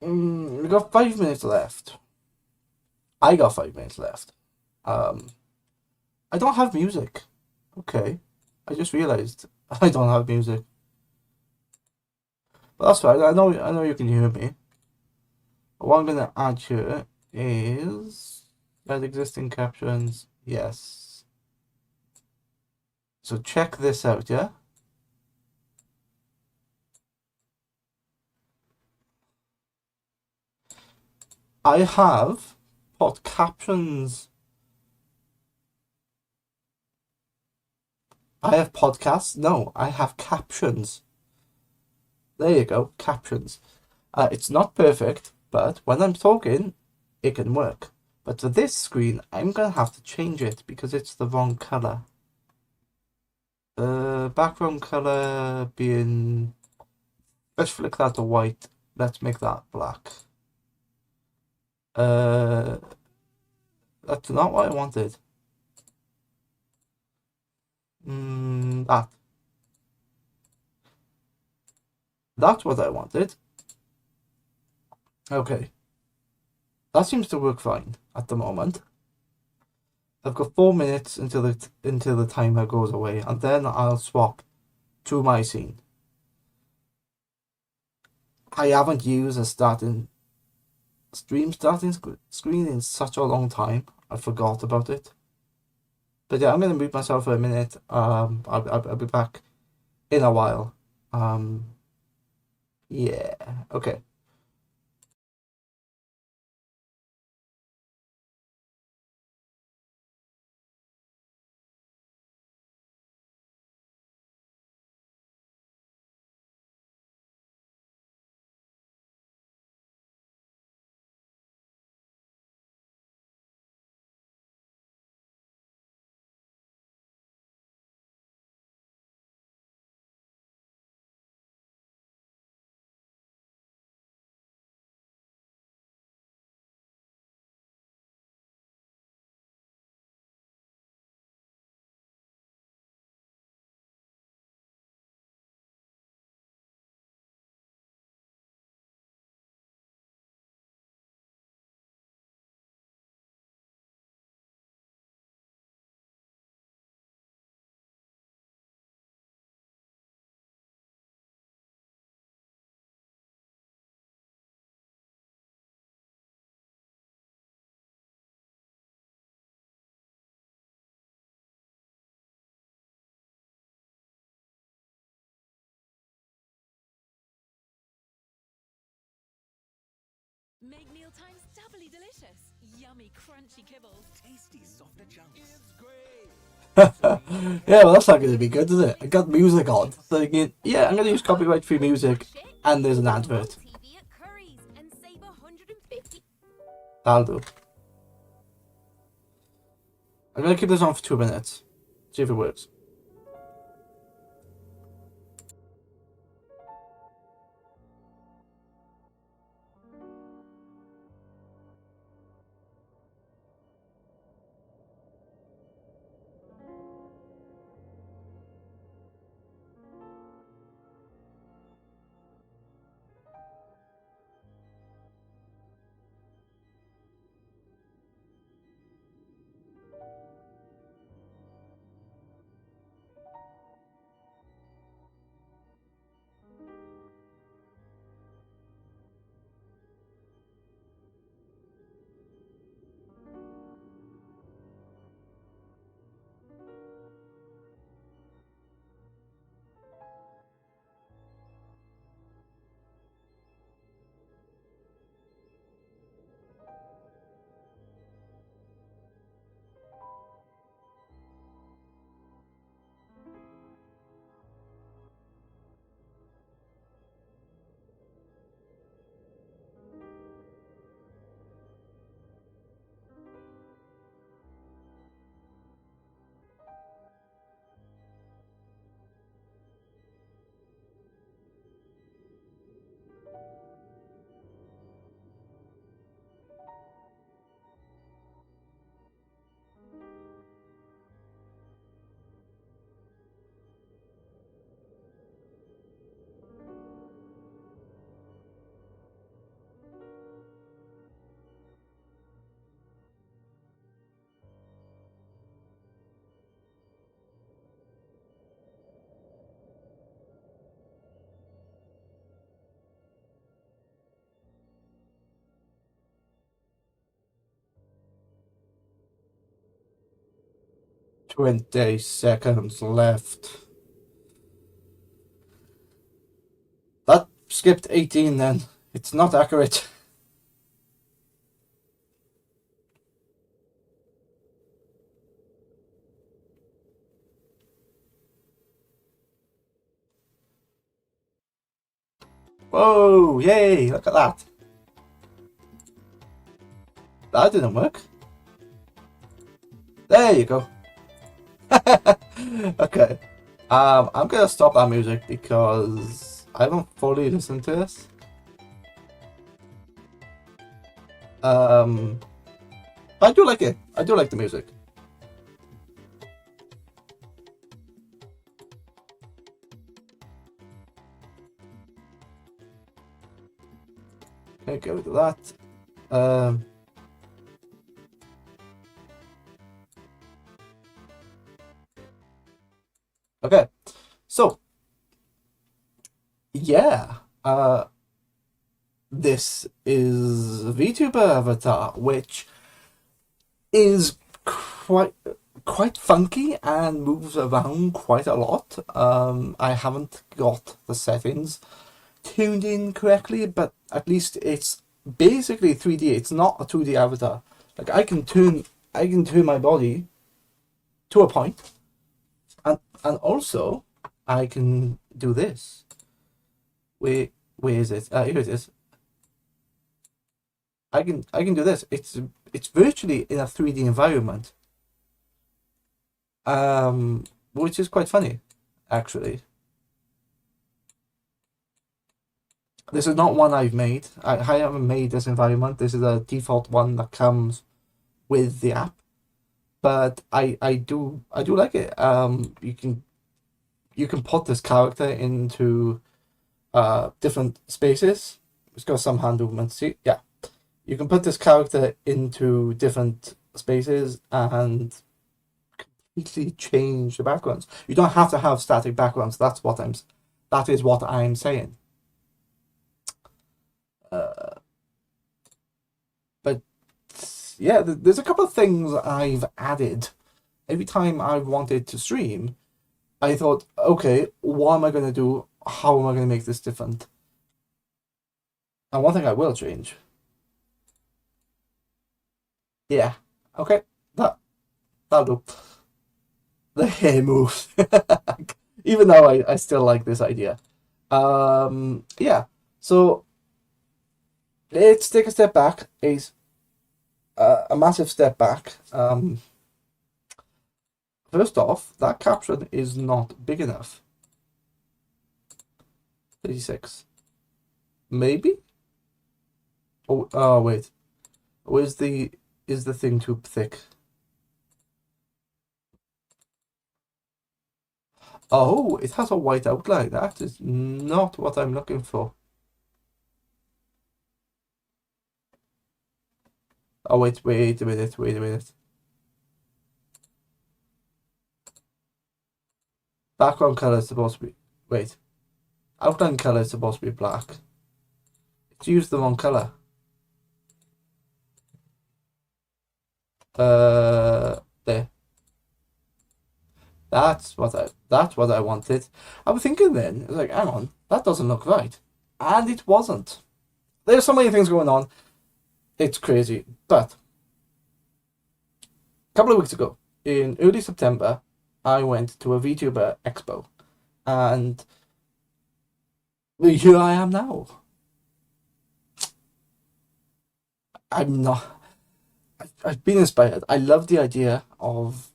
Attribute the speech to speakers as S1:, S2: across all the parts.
S1: We got 5 minutes left. I got 5 minutes left. Um, I don't have music. Okay. I just realized I don't have music. But that's fine. I know you can hear me. What I'm gonna add here is add existing captions. Yes. So check this out, yeah? I have put captions. I have podcasts. No, I have captions. There you go, captions. It's not perfect, but when I'm talking, it can work. But for this screen, I'm gonna have to change it because it's the wrong color. Background color being, let's flick that to white. Let's make that black. Uh, that's not what I wanted. That. That's what I wanted. Okay. That seems to work fine at the moment. I've got 4 minutes until the timer goes away, and then I'll swap to my scene. I haven't used a starting screen in such a long time. I forgot about it. But yeah, I'm gonna mute myself for a minute. I'll be back in a while. Yeah. Okay.
S2: Make mealtimes doubly delicious. Yummy, crunchy kibbles.
S3: Tasty, softer chunks. It's great.
S1: Yeah, well, that's not going to be good, is it? I got music on. So again, yeah, I'm going to use copyright-free music, and there's an advert.
S2: TV at Curry's and save 150.
S1: That'll do. I'm going to keep this on for 2 minutes. See if it works. 20 seconds left. That skipped 18 then. It's not accurate. Whoa, yay, look at that. That didn't work. There you go. Okay. I'm gonna stop that music because I haven't fully listened to this. I do like it. I do like the music. Okay, go to that. Okay, so yeah, this is VTuber avatar, which is quite funky and moves around quite a lot. I haven't got the settings tuned in correctly, but at least it's basically 3D. It's not a 2D avatar. Like I can turn my body to a point, and also I can do this. Where is it? Here it is. I can do this. It's virtually in a 3D environment. Which is quite funny, actually. This is not one I've made. I haven't made this environment. This is a default one that comes with the app. But I do like it. You can put this character into different spaces. It's got some hand movements. See, yeah, you can put this character into different spaces and completely change the backgrounds. You don't have to have static backgrounds. That is what I'm saying. But yeah, there's a couple of things I've added. Every time I wanted to stream, I thought, okay, what am I going to do? How am I going to make this different? And one thing I will change. Yeah, okay, that'll do. The hair moves. Even though I still like this idea. Yeah, so let's take a step back. A massive step back. First off, that caption is not big enough. 36. Maybe? Oh wait. Is the thing too thick? Oh, it has a white outline. That is not what I'm looking for. Oh wait a minute. Background color is supposed to be outline color is supposed to be black. It's used the wrong color. There. That's what I wanted. I was thinking then, I was like, hang on, that doesn't look right. And it wasn't. There's so many things going on. It's crazy. But a couple of weeks ago, in early September, I went to a VTuber expo. And here I am now. I'm not. I've been inspired. I love the idea of.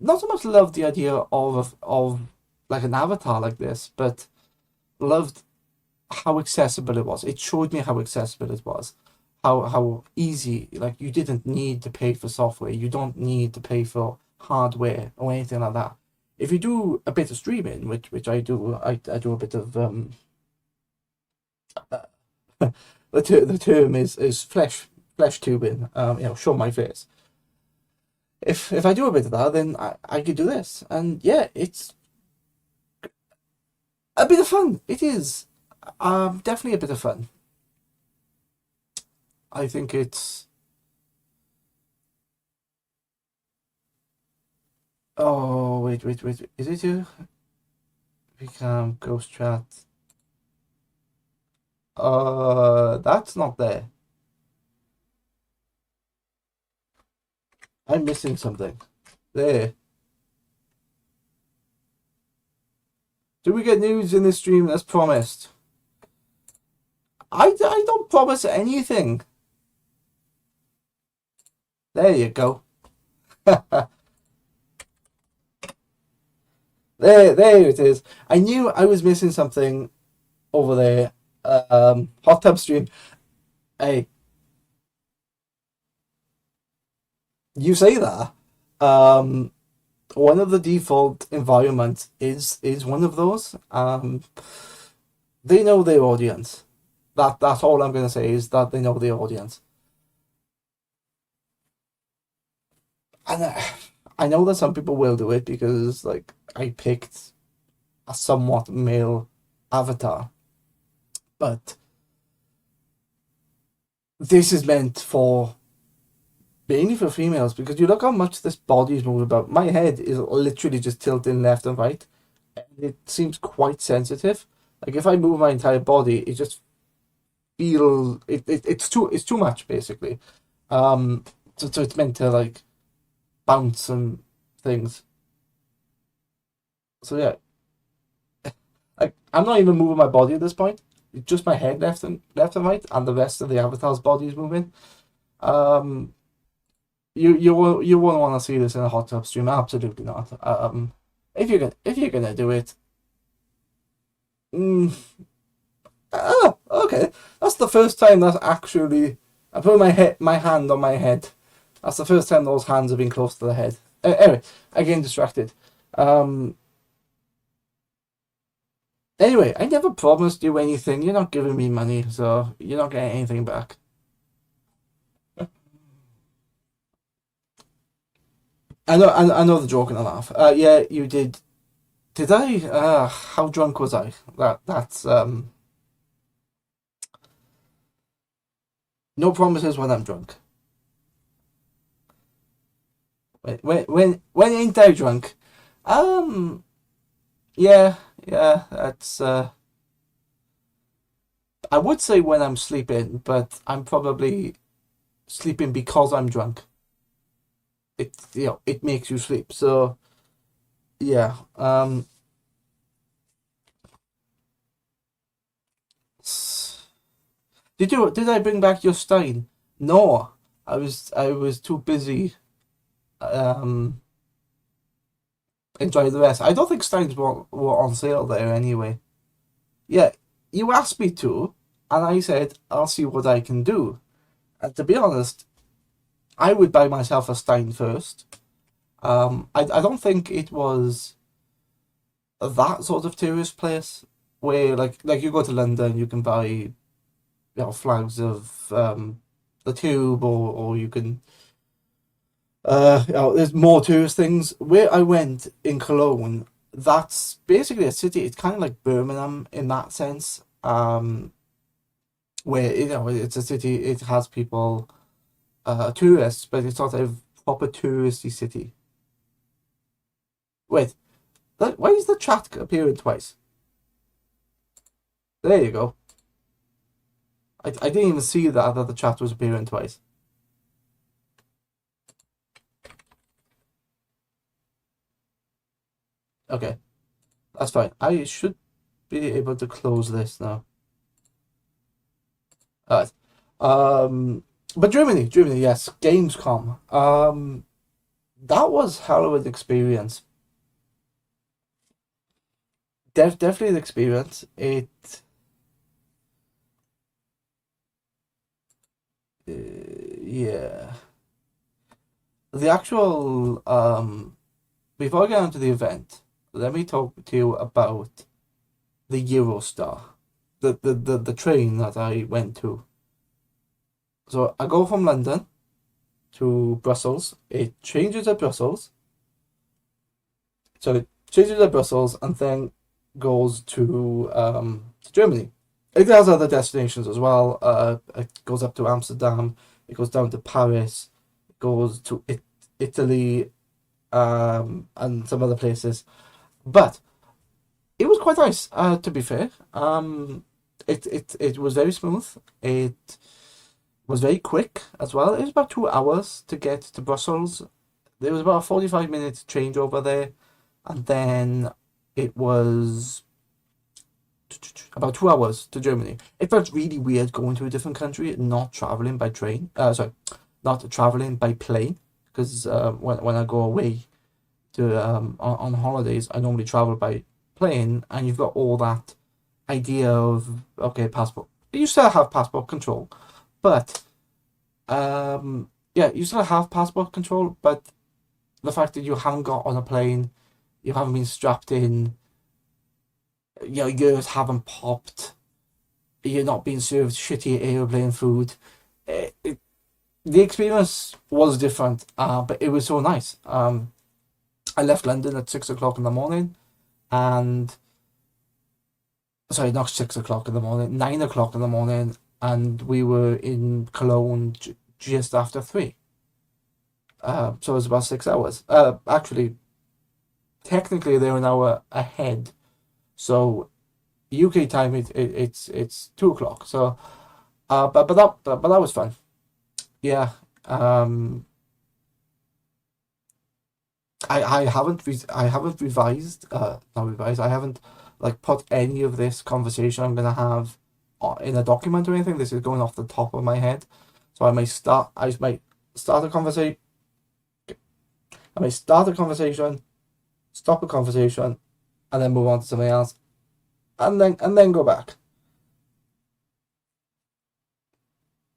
S1: Not so much love the idea of like an avatar like this, but loved how accessible it was. It showed me how accessible it was, how easy. Like you didn't need to pay for software. You don't need to pay for hardware or anything like that. If you do a bit of streaming, which I do, I do a bit of the term is flesh tubing. Show my face. If I do a bit of that, then I could do this, and yeah, it's a bit of fun. It is definitely a bit of fun. I think it's Oh, wait. Is it you? Become ghost chat. That's not there. I'm missing something. There. Do we get news in this stream as promised? I don't promise anything. There you go. There it is. I knew I was missing something over there. Hot tub stream. Hey, you say that. One of the default environments is one of those. They know their audience. That's all I'm gonna say is that they know their audience. And I know that some people will do it because like I picked a somewhat male avatar, but this is meant for mainly for females because you look how much this body is moving about. My head is literally just tilting left and right, and it seems quite sensitive. Like if I move my entire body, it just it's too much basically. So it's meant to like bounce and things. So yeah, like I'm not even moving my body at this point. It's just my head left and right, and the rest of the avatar's body is moving. Um, you won't want to see this in a hot tub stream. Absolutely not. If you're gonna do it, mm, okay. That's the first time that's actually I put my hand on my head. That's the first time those hands have been close to the head. Anyway, I get distracted. Um, anyway, I never promised you anything. You're not giving me money, so you're not getting anything back. I know the joke and the laugh. Yeah, you did. Did I? How drunk was I? That's no promises when I'm drunk. When ain't I drunk? Um, yeah, that's I would say when I'm sleeping, but I'm probably sleeping because I'm drunk. It makes you sleep. So yeah. Did I bring back your Stein? No, I was too busy um enjoying the rest. I don't think Steins were on sale there anyway. Yeah, you asked me to, and I said I'll see what I can do. And to be honest, I would buy myself a Stein first. I don't think it was that sort of tourist place where like you go to London, you can buy flags of the tube, or you can there's more tourist things. Where I went in Cologne, that's basically a city. It's kind of like Birmingham in that sense. Where it's a city. It has people, tourists, but it's not a proper touristy city. Wait, why is the chat appearing twice? There you go. I didn't even see that the chat was appearing twice. Okay, that's fine. I should be able to close this now. Alright. But Germany, yes, Gamescom. That was hell of an experience. Definitely an experience. Yeah. The actual before I get onto the event, let me talk to you about the Eurostar, the train that I went to. So I go from London to Brussels. It changes at Brussels. So it changes at Brussels and then goes to Germany. It has other destinations as well. It goes up to Amsterdam. It goes down to Paris. It goes to Italy, and some other places. But it was quite nice, to be fair. It was very smooth. It was very quick as well. It was about 2 hours to get to Brussels. There was about a 45-minute changeover there, and then it was about 2 hours to Germany. It felt really weird going to a different country and not traveling by train. Sorry, not traveling by plane, because when I go away to on holidays, I normally travel by plane, and you've got all that idea of, okay, passport. You still have passport control, but yeah, you still have passport control, but the fact that you haven't got on a plane, you haven't been strapped in, your ears haven't popped, you're not being served shitty airplane food. The experience was different, but it was so nice. I left London at 6 o'clock in the morning, and sorry, not 6 o'clock in the morning, 9 o'clock in the morning, and we were in Cologne just after 3. So it was about 6 hours. Actually, technically they're an hour ahead, so UK time it's 2 o'clock. So, but that was fun. Yeah. I haven't revised, not revised. I haven't like put any of this conversation I'm gonna have in a document or anything. This is going off the top of my head, so I might start a conversation. I may start a conversation, stop a conversation, and then move on to something else, and then go back.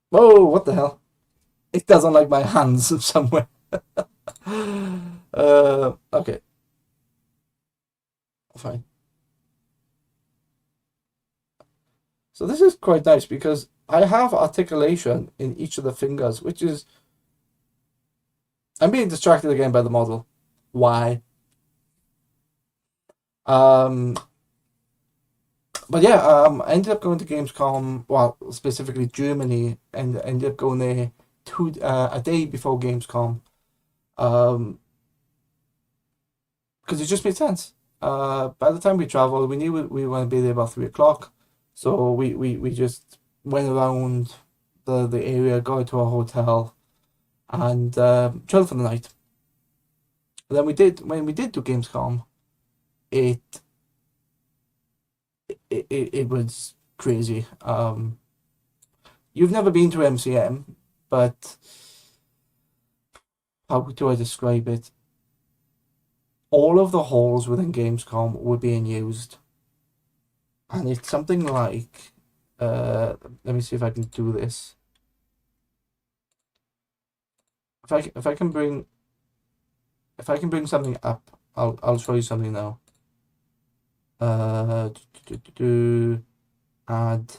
S1: Whoa! What the hell? It doesn't like my hands somewhere. Okay, fine. So this is quite nice because I have articulation in each of the fingers, which is, I'm being distracted again by the model. Why? Um, but yeah, I ended up going to Gamescom. Well, specifically Germany, and ended up going there a day before Gamescom. Because it just made sense. By the time we traveled, we knew we were going to be there about 3 o'clock, so we just went around the area, got to a hotel, and chilled for the night. And then when we did do Gamescom, it it was crazy. You've never been to MCM, but how do I describe it? All of the halls within Gamescom were being used, and it's something like, let me see if I can do this. If I can bring something up, I'll show you something now. Add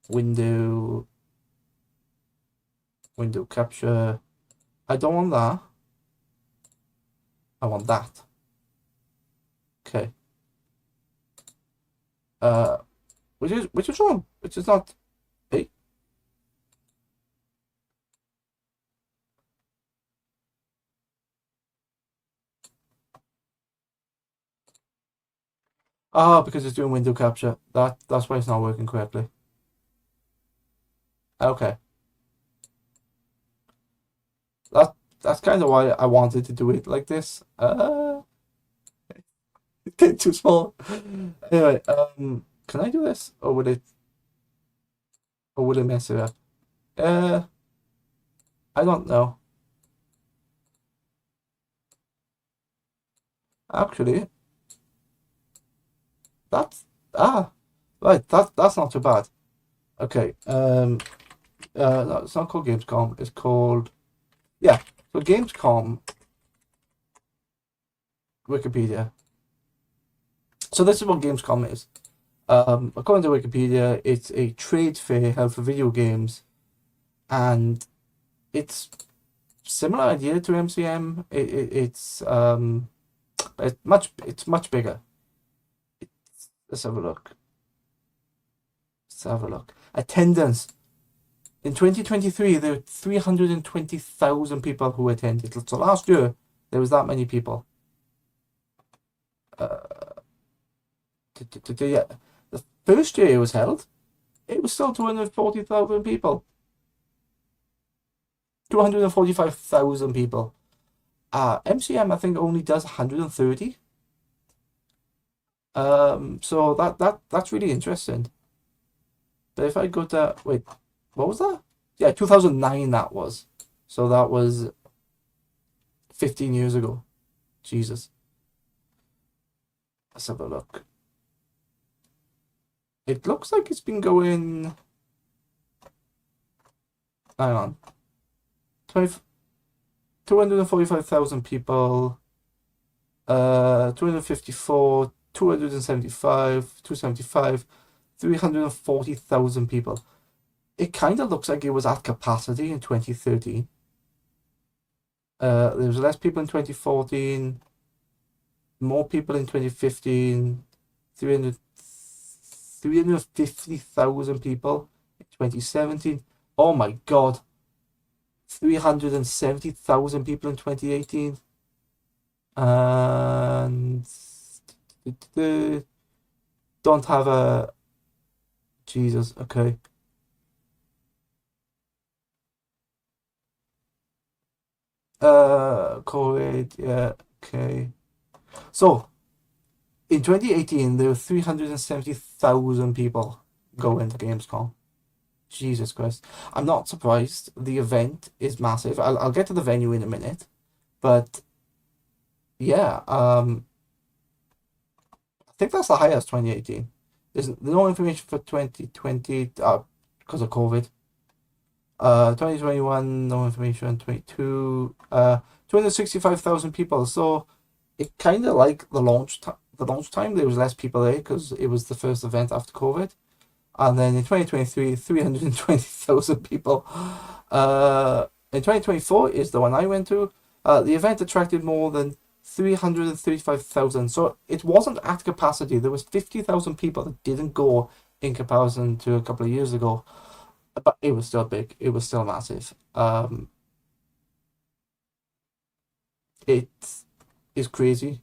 S1: window capture. I don't want that. I want that. Okay. Which is wrong. Which is not. Hey. Ah, because it's doing window capture. That's why it's not working correctly. Okay. That's kind of why I wanted to do it like this. It's getting too small. Anyway, can I do this, or would it mess it up? Uh, I don't know. Actually, that's right. That's not too bad. Okay. No, it's not called Gamescom. It's called, yeah. So Gamescom Wikipedia. So this is what Gamescom is. According to Wikipedia, it's a trade fair held for video games, and it's similar idea to MCM. It's much bigger. Let's have a look. Attendance In 2023, there were 320,000 people who attended. So last year, there was that many people. Yeah. The first year it was held, it was still 240,000 people. 245,000 people. MCM, I think, only does 130. So that's really interesting. But if I go to, wait, what was that? Yeah, 2009 that was. So that was 15 years ago. Jesus. Let's have a look. It looks like it's been going. Hang on. 245,000 people. 254, 275, 275, 340,000 people. It kind of looks like it was at capacity in 2013. There was less people in 2014, more people in 2015, 350,000 people in 2017. Oh my God. 370,000 people in 2018. And don't have a Jesus, okay. COVID, yeah, okay. So in 2018 there were 370,000 people going to Gamescom. Jesus Christ. I'm not surprised. The event is massive. I'll get to the venue in a minute. But yeah, I think that's the highest 2018. There's no information for 2020 because of COVID. 2021, no information. 22, 265,000 people. So it kind of like the launch time. There was less people there because it was the first event after COVID. And then in 2023, 320,000 people. In 2024 is the one I went to. The event attracted more than 335,000. So it wasn't at capacity. There was 50,000 people that didn't go in comparison to a couple of years ago. But it was still big. It was still massive. It is crazy.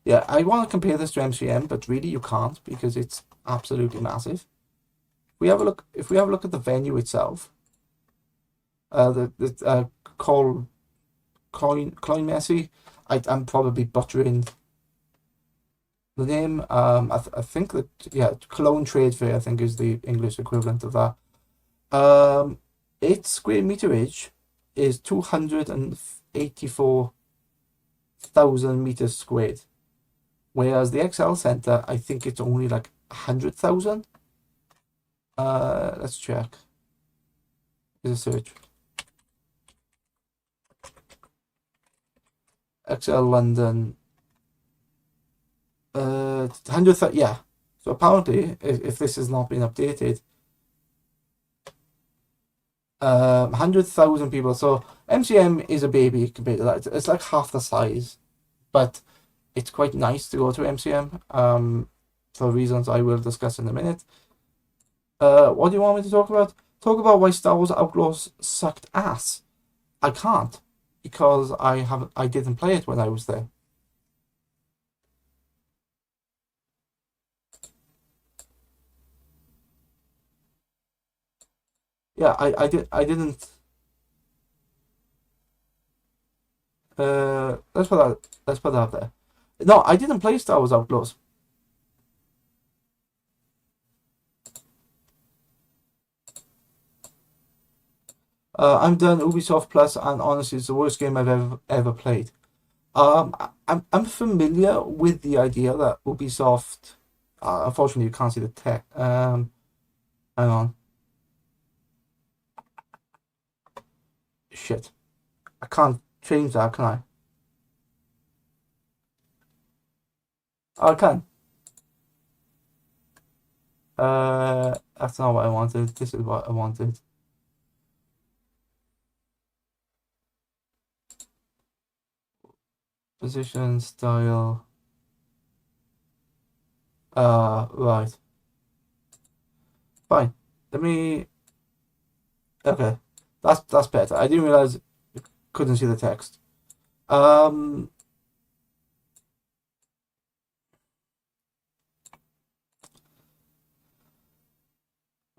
S1: Yeah, I want to compare this to MCM, but really you can't because it's absolutely massive. If we have a look at the venue itself, the Cloyne Messi, I'm probably butchering the name. I think that, yeah, Cologne Trade Fair, I think, is the English equivalent of that. Its square meterage is 284,000 meters squared, whereas the XL Center, I think it's only like 100,000. Let's check. Here's a search. XL London. 100,000, yeah. So apparently, if this has not been updated, 100,000 people. So MCM is a baby compared to that. It's like half the size, but it's quite nice to go to MCM. For reasons I will discuss in a minute. What do you want me to talk about? Talk about why Star Wars Outlaws sucked ass. I can't because I didn't play it when I was there. Yeah, I didn't. Let's put that out there. No, I didn't play Star Wars Outlaws. I'm done Ubisoft Plus, and honestly, it's the worst game I've ever played. I'm familiar with the idea that Ubisoft. Unfortunately, you can't see the tech. Hang on. Shit, I can't change that, can I? Oh, I can. That's not what I wanted. This is what I wanted. Position, style. Right. Fine. Let me. Okay, that's better. I didn't realize I couldn't see the text. Um.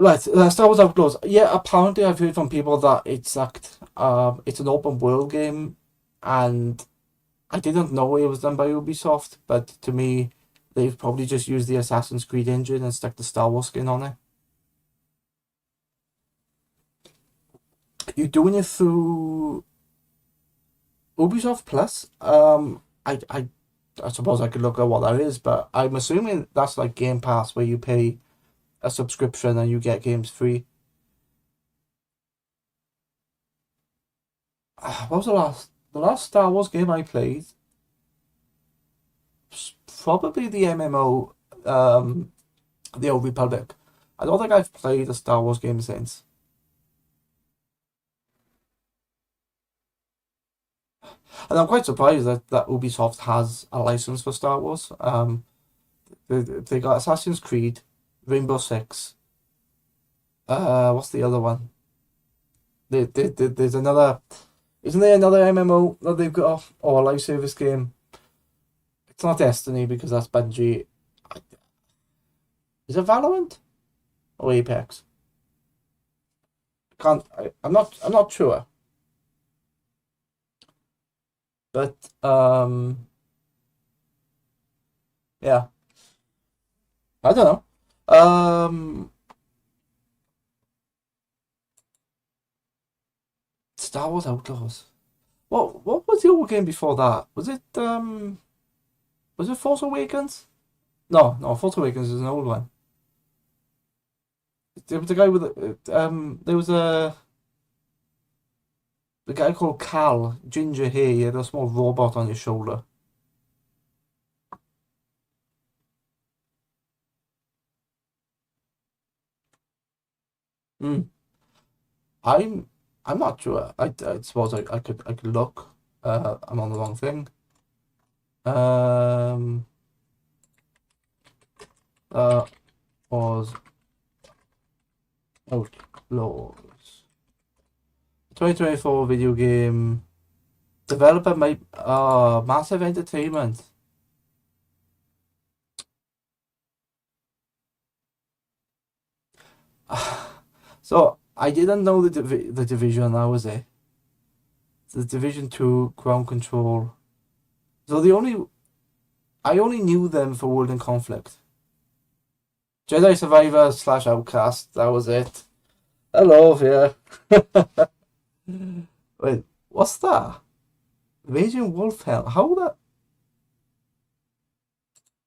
S1: Right, Star Wars Outlaws. Yeah, apparently I've heard from people that it's an open world game, and I didn't know it was done by Ubisoft, but to me, they've probably just used the Assassin's Creed engine and stuck the Star Wars skin on it. You're doing it through Ubisoft Plus. I suppose I could look at what that is, but I'm assuming that's like Game Pass where you pay a subscription and you get games free. What was the last Star Wars game I played? Probably the MMO, the Old Republic. I don't think I've played a Star Wars game since. And I'm quite surprised that Ubisoft has a license for Star Wars. They got Assassin's Creed, Rainbow Six. What's the other one? There's another. Isn't there another MMO that they've got or a live service game? It's not Destiny because that's Bungie. Is it Valorant or Apex? Can't. I'm not sure. But yeah, I don't know. Star Wars Outlaws. What was the old game before that? Was it Force Awakens? No, Force Awakens is an old one. There was a guy with there was the guy called Cal, ginger hair, he had a small robot on his shoulder. Hmm. I'm I'm not sure. I suppose I could look. I'm on the wrong thing. Um, uh, was Outlaws 2024 video game developer might Massive Entertainment. So I didn't know the division. That was it. The Division Two Ground Control. So I only knew them for World in Conflict. Jedi Survivor slash Outcast. That was it. Hello, yeah. Wait, what's that? Raging Wolf Hell. How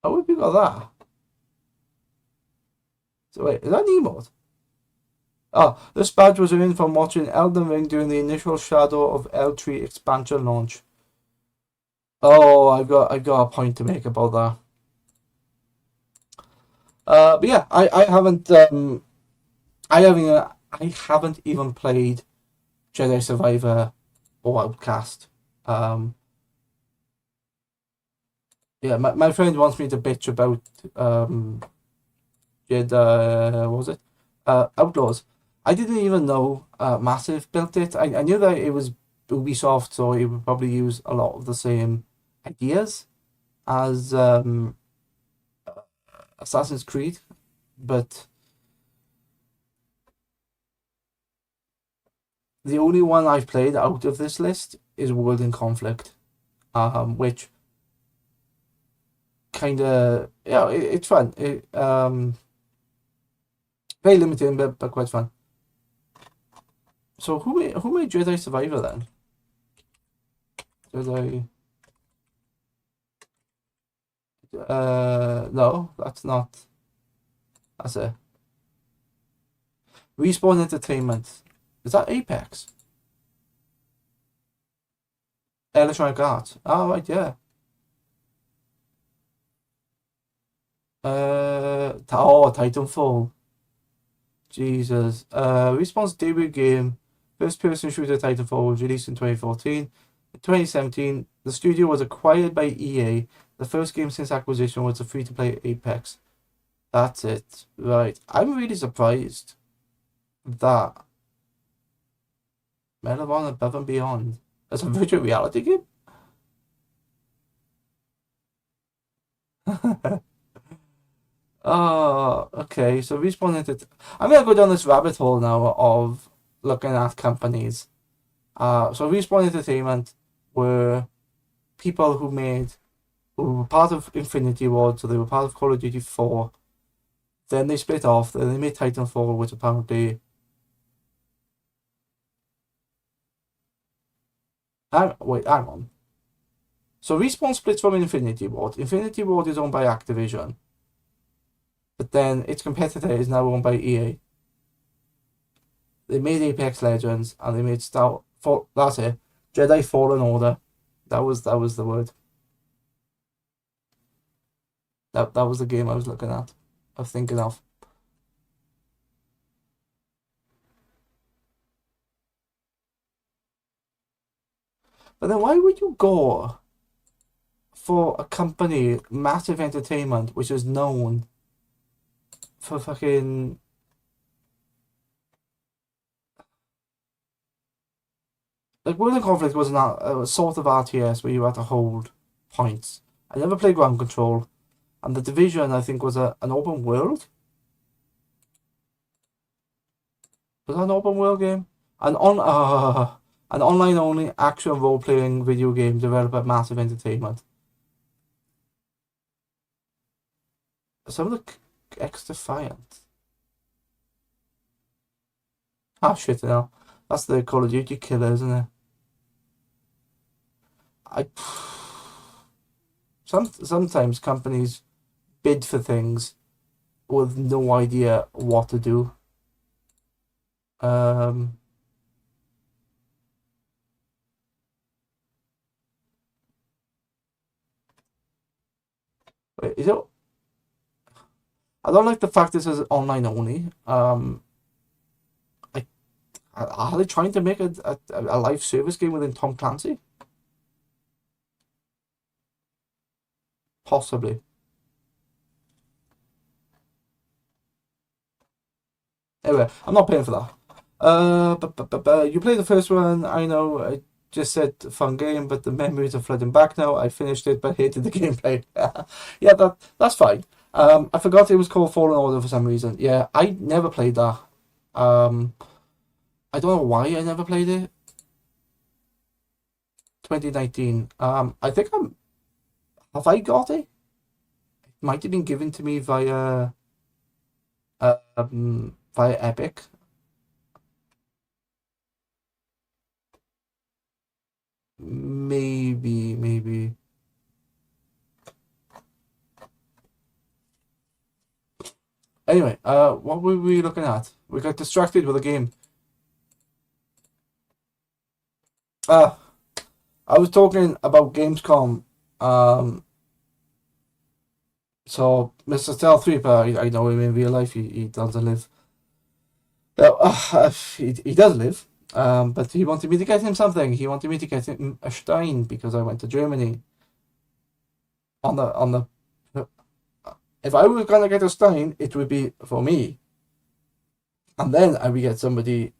S1: have you got that? So wait, is that an emote? Oh, this badge was earned from watching Elden Ring during the initial Shadow of L3 expansion launch. Oh, I've got a point to make about that. But yeah, I haven't even played Jedi Survivor or Outcast. Um, yeah, my friend wants me to bitch about Jedi, what was it? Outlaws. I didn't even know Massive built it. I knew that it was Ubisoft, so it would probably use a lot of the same ideas as Assassin's Creed, but the only one I've played out of this list is World in Conflict, which kind of it's fun. Very limited, but quite fun. So who made Jedi Survivor then? Jedi. No, that's not. That's it. Respawn Entertainment. Is that Apex? Electronic Arts. Oh right, yeah. Titanfall. Jesus. Respawn's debut game, first-person shooter Titanfall, was released in 2014. In 2017, the studio was acquired by EA. The first game since acquisition was the free-to-play Apex. That's it. Right. I'm really surprised that Medal of Honor Above and Beyond is a virtual reality game. Oh, okay. So Respawn Entertainment. I'm gonna go down this rabbit hole now of looking at companies. So Respawn Entertainment were people who were part of Infinity Ward, so they were part of Call of Duty 4. Then they split off. Then they made Titanfall, which apparently. Wait, hang on. So Respawn splits from Infinity Ward. Infinity Ward is owned by Activision, but then its competitor is now owned by EA. They made Apex Legends and they made that's it. Jedi Fallen Order. That was the word. That was the game I was looking at. I was thinking of. But then why would you go for a company, Massive Entertainment, which is known for fucking like World of Conflict was a sort of RTS where you had to hold points. I never played Ground Control, and The Division I think was an open world. Was that an open world game? An online only action role playing video game developed by Massive Entertainment. Some of the X Defiant. Ah shit, no. That's the Call of Duty killer, isn't it? I sometimes companies bid for things with no idea what to do. Wait, is it? I don't like the fact this is online only. Are they trying to make a live service game within Tom Clancy? Possibly. Anyway, I'm not paying for that. You played the first one. I know. I just said fun game, but the memories are flooding back now. I finished it, but hated the gameplay. Yeah, that's fine. I forgot it was called Fallen Order for some reason. Yeah, I never played that. I don't know why I never played it. 2019. I think have I got it? It might have been given to me via Epic. Maybe. Anyway, what were we looking at? We got distracted with a game. I was talking about Gamescom. So Mr. Stealth Reaper, I know him in real life. He doesn't live. He does live. But he wanted me to get him something. He wanted me to get him a Stein because I went to Germany. On the if I was gonna get a Stein, it would be for me, and then I would get something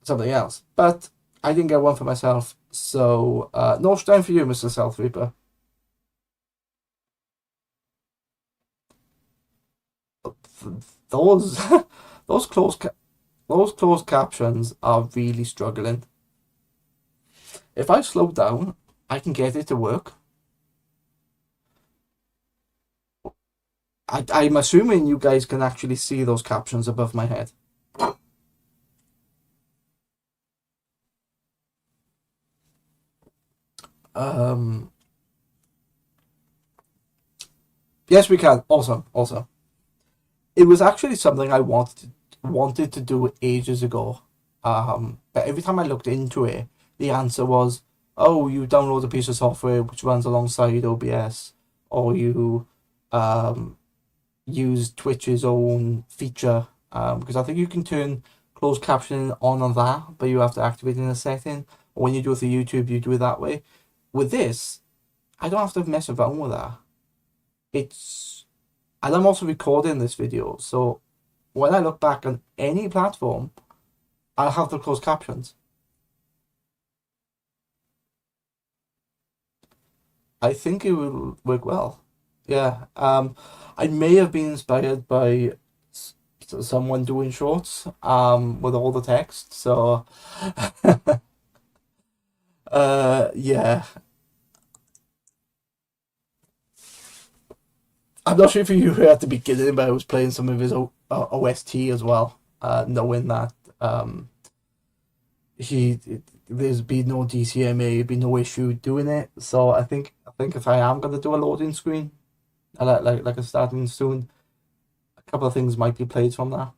S1: else. But I didn't get one for myself, so no Stein for you, Mr. Stealth Reaper. Those those closed captions are really struggling. If I slow down, I can get it to work. I'm assuming you guys can actually see those captions above my head. Yes, we can. Awesome. It was actually something I wanted to do ages ago. But every time I looked into it, the answer was, "Oh, you download a piece of software which runs alongside OBS, or you use Twitch's own feature." Because I think you can turn closed captioning on that, but you have to activate it in a setting. Or when you do it for YouTube, you do it that way. With this, I don't have to mess around with that. It's and I'm also recording this video, so when I look back on any platform, I'll have the closed captions. I think it will work well. Yeah. I may have been inspired by someone doing shorts with all the text. So yeah. I'm not sure if you heard at the beginning, but I was playing some of his OST as well, knowing that he there's been no DCMA, been no issue doing it. So I think if I am gonna do a loading screen, like a starting soon, a couple of things might be played from that,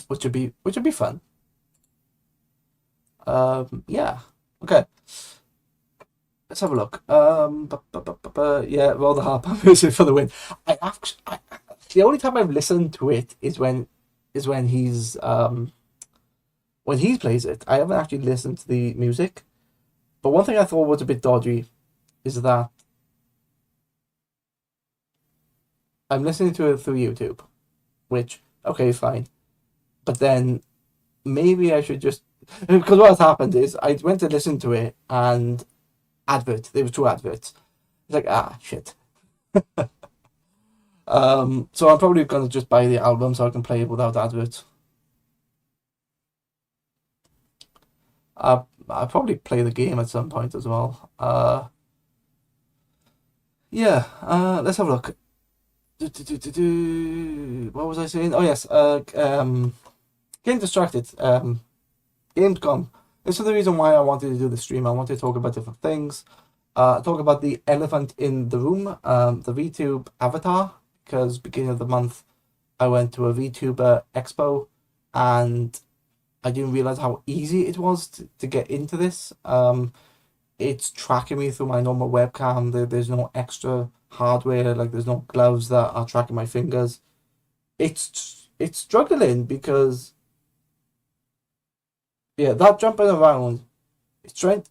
S1: which would be fun. Yeah. Okay. Let's have a look. Yeah, roll the harp music for the win. The only time I've listened to it is when when he plays it. I haven't actually listened to the music. But one thing I thought was a bit dodgy is that I'm listening to it through YouTube, which okay, fine. But then maybe I should just because what has happened is I went to listen to it and there were two adverts. It's like shit. So I'm probably gonna just buy the album so I can play it without adverts. I'll probably play the game at some point as well. Yeah. Let's have a look. What was I saying? Oh yes. Getting distracted. Gamescom. This is the reason why I wanted to do the stream. I wanted to talk about different things. Talk about the elephant in the room, the VTube avatar, because beginning of the month I went to a VTuber expo and I didn't realize how easy it was to get into this. It's tracking me through my normal webcam. There's no extra hardware, like there's no gloves that are tracking my fingers. It's struggling because yeah, that jumping around, it's trying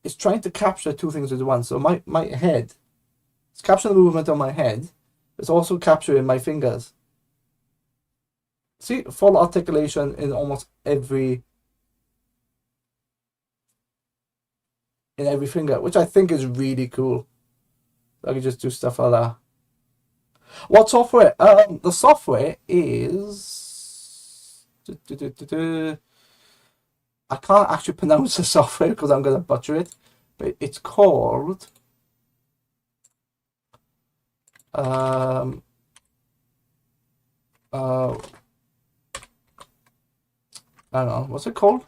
S1: it's trying to capture two things at once. So my head, it's capturing the movement on my head. It's also capturing my fingers. See, full articulation in every finger, which I think is really cool. I can just do stuff like that. What software? The software is. I can't actually pronounce the software because I'm gonna butcher it, but it's called. Um. I don't know. What's it called?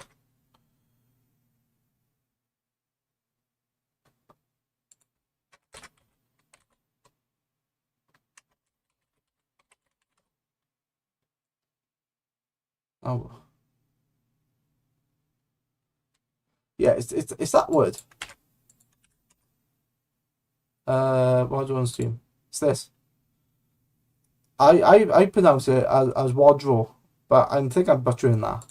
S1: Oh. Yeah, it's that word. What do you want to stream? It's this. I pronounce it as wardrobe, but I think I'm butchering that.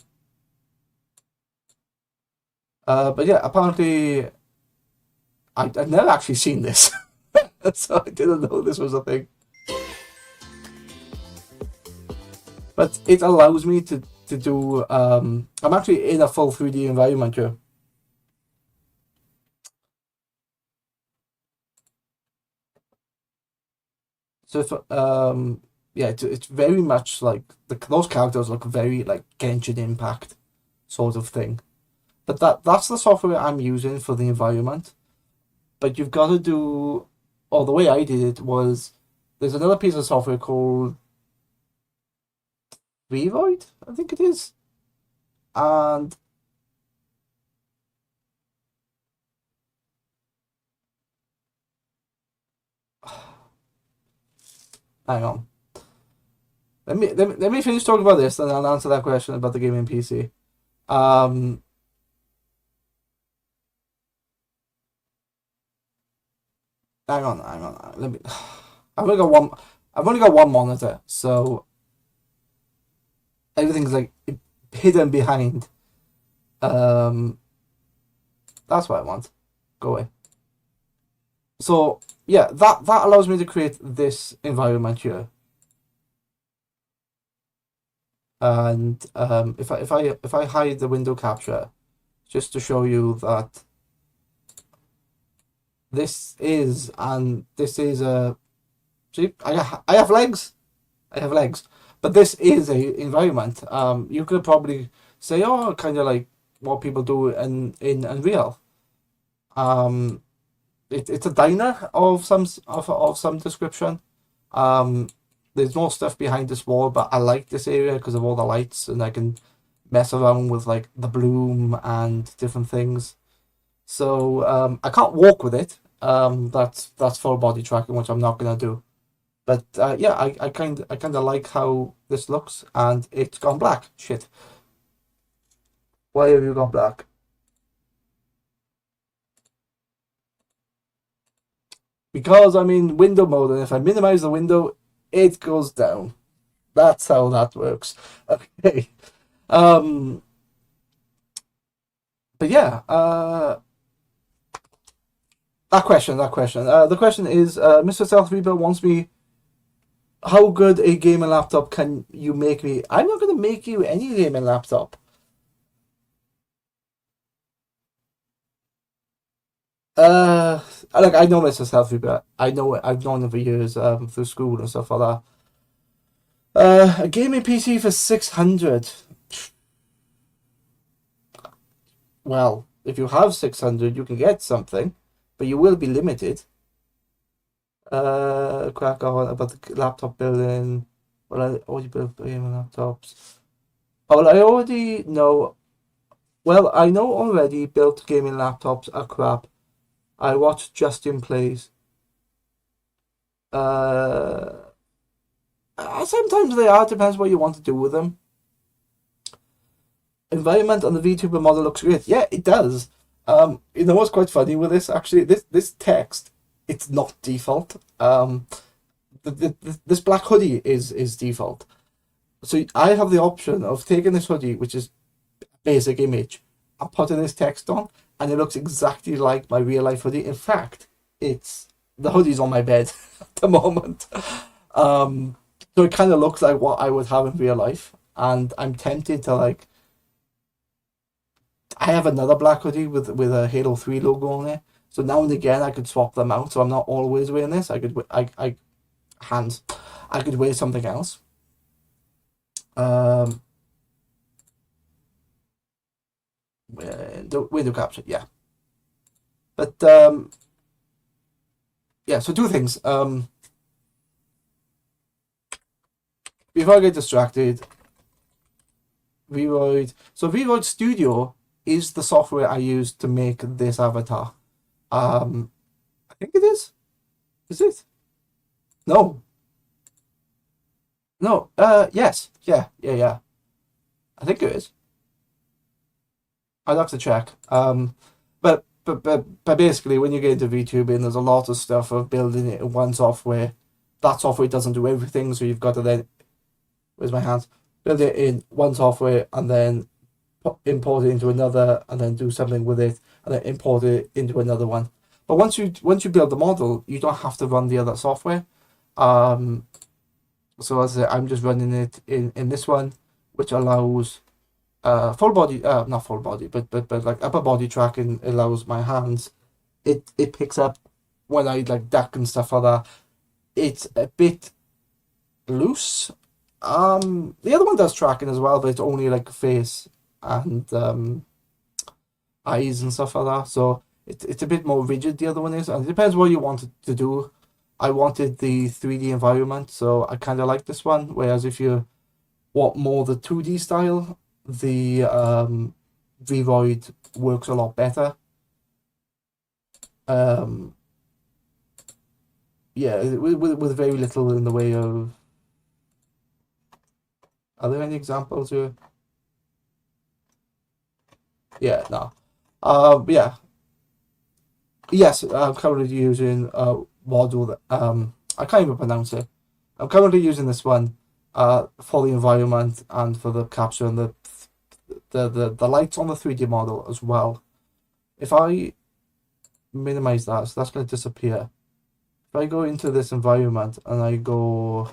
S1: But yeah, apparently I've never actually seen this, so I didn't know this was a thing. But it allows me to do. I'm actually in a full 3D environment here. So if, yeah, it's very much like those characters look very like Genshin Impact sort of thing. But that's the software I'm using for the environment. But you've got to do, or the way I did it was, there's another piece of software called Revoid, I think it is, and hang on. Let me finish talking about this, and I'll answer that question about the gaming PC. Um, hang on. Let me. I've only got one. I've only got one monitor, so everything's like hidden behind. Um, that's what I want. Go away. So yeah, that allows me to create this environment here. And if I hide the window capture, just to show you that this is a, see, I have legs. I have legs. But this is a environment. You could probably say, oh, kind of like what people do in Unreal. Um, it's a diner of some description. Um, there's more stuff behind this wall, but I like this area because of all the lights, and I can mess around with like the bloom and different things. So I can't walk with it. That's full body tracking, which I'm not gonna do. But yeah, I kind of like how this looks, and it's gone black. Shit. Why have you gone black? Because I'm in window mode, and if I minimize the window, it goes down. That's how that works. Okay. Um, but yeah, that question. The question is, Mr. South Reaper wants me. How good a gaming laptop can you make me? I'm not gonna make you any gaming laptop. Uh, look, I know Mr. South Reaper. I know it. I've known him for years, through school and stuff like that. A gaming PC for 600. Well, if you have 600, you can get something, but you will be limited. Crack on about the laptop building. Well, I already built gaming laptops. Oh, well, I already know. Well, I know already built gaming laptops are crap. I watched Justin plays. Uh, Sometimes they are. Depends what you want to do with them. Environment on the VTuber model looks great. Yeah, it does. You know what's quite funny with this actually? This text, it's not default. This black hoodie is default. So I have the option of taking this hoodie, which is basic image, and putting this text on, and it looks exactly like my real life hoodie. In fact, it's the hoodie's on my bed at the moment. Um, so it kind of looks like what I would have in real life, and I'm tempted to like. I have another black hoodie with a Halo 3 logo on it. So now and again I could swap them out. So I'm not always wearing this. I hands. I could wear something else. Um, window capture, yeah. But yeah. So two things. Before I get distracted, Vroid. So Vroid Studio is the software I use to make this avatar. Um, I think it is. Is it? No. No. Yes. Yeah. Yeah. Yeah. I think it is. I'd have to check. But basically, when you get into VTubing, there's a lot of stuff of building it in one software. That software doesn't do everything, so you've got to then, where's my hands? Build it in one software and then import it into another, and then do something with it, and then import it into another one. But once you build the model, you don't have to run the other software. Um, so as I say, I'm just running it in this one, which allows full body, not full body, but like upper body tracking. Allows my hands. It picks up when I like duck and stuff like that. It's a bit loose. The other one does tracking as well, but it's only like face and eyes and stuff like that. So it's a bit more rigid. The other one is, and it depends what you wanted to do. I wanted the 3D environment, so I kind of like this one. Whereas if you want more the 2D style, the Vroid works a lot better. Um, yeah, with very little in the way of. Are there any examples here? Yeah, no. Yeah. Yes, I'm currently using Waddle. I can't even pronounce it. I'm currently using this one for the environment and for the capture and the lights on the 3D model as well. If I minimize that, so that's going to disappear. I go into this environment and I go,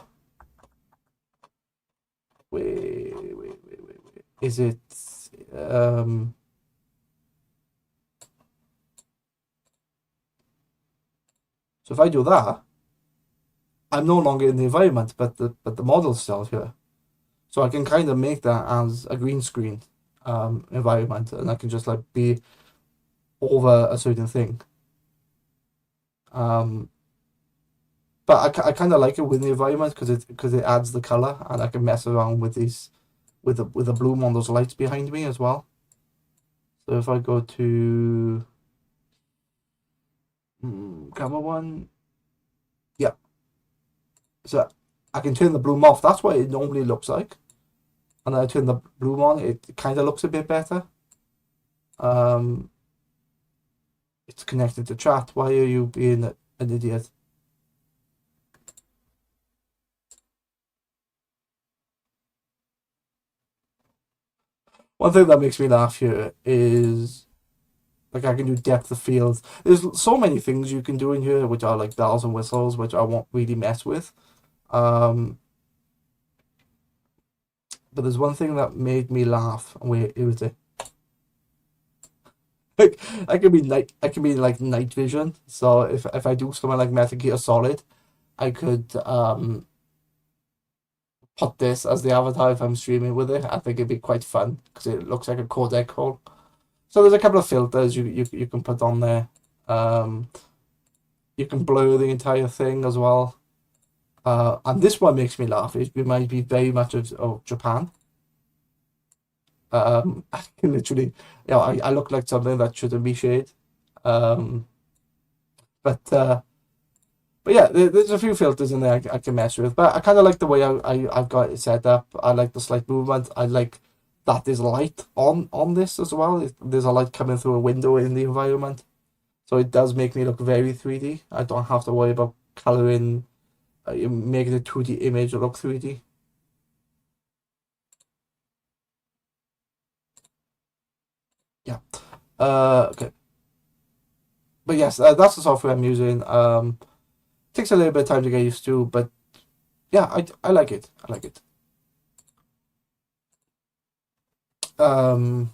S1: wait, is it, so if I do that, I'm no longer in the environment, but the model's still here. So I can kind of make that as a green screen environment, and I can just like be over a certain thing. Um, but I kind of like it with the environment because it adds the color, and I can mess around with these with the bloom on those lights behind me as well. So if I go to camera one, yeah. So I can turn the bloom off. That's what it normally looks like. And then I turn the bloom on. It kind of looks a bit better. Um, it's connected to chat. Why are you being an idiot? One thing that makes me laugh here is like I can do depth of field. There's so many things you can do in here which are like bells and whistles, which I won't really mess with. Um, but there's one thing that made me laugh. Wait, it was it. Like I can be like night vision. So if I do something like Metal Gear Solid, I could put this as the avatar if I'm streaming with it. I think it'd be quite fun because it looks like a codec hole. So there's a couple of filters you can put on there. Um, you can blur the entire thing as well. And this one makes me laugh. It reminds me very much of Japan. I can literally, I look like something that shouldn't be shade. Um, but uh, but yeah, there's a few filters in there I can mess with. But I kind of like the way I've got it set up. I like the slight movement. I like that there's light on this as well. There's a light coming through a window in the environment. So it does make me look very 3D. I don't have to worry about coloring, making a 2D image look 3D. Yeah. Okay. But yes, that's the software I'm using. Takes a little bit of time to get used to, but yeah, I like it. I like it. Um,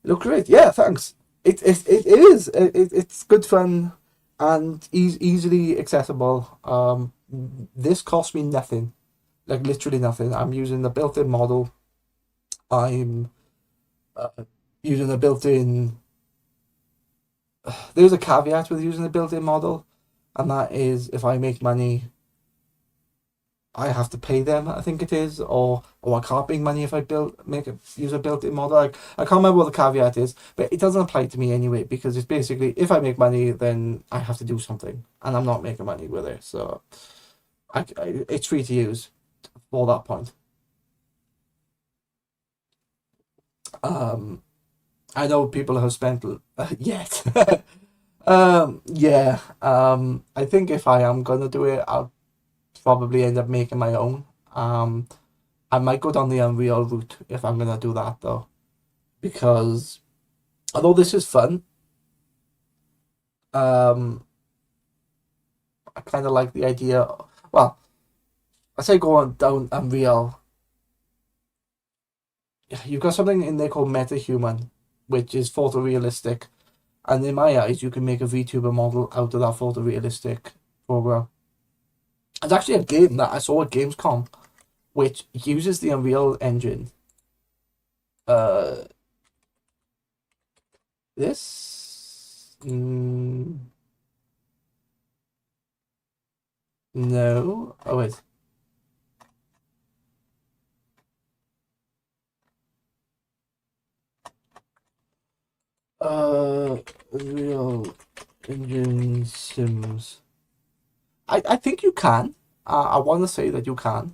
S1: Look great. Yeah, thanks. It is. It's good fun and easily accessible. This cost me nothing, like literally nothing. I'm using the built-in model. I'm uh, using a built-in. There's a caveat with using a built-in model, and that is if I make money, I have to pay them. I think it is, or I can't make money if I use a built-in model. I can't remember what the caveat is, but it doesn't apply to me anyway because it's basically if I make money, then I have to do something, and I'm not making money with it, so it's free to use for that point. Um, I know people have spent yet. Yeah. I think if I am gonna do it, I'll probably end up making my own. Um, I might go down the Unreal route if I'm gonna do that though, because although this is fun, um, I kind of like the idea. Well, I say going down Unreal. You've got something in there called MetaHuman, which is photorealistic, and in my eyes, you can make a VTuber model out of that photorealistic program. It's actually a game that I saw at Gamescom, which uses the Unreal Engine. Uh, this. No. Oh wait. Real Engine Sims. I think you can. I want to say that you can.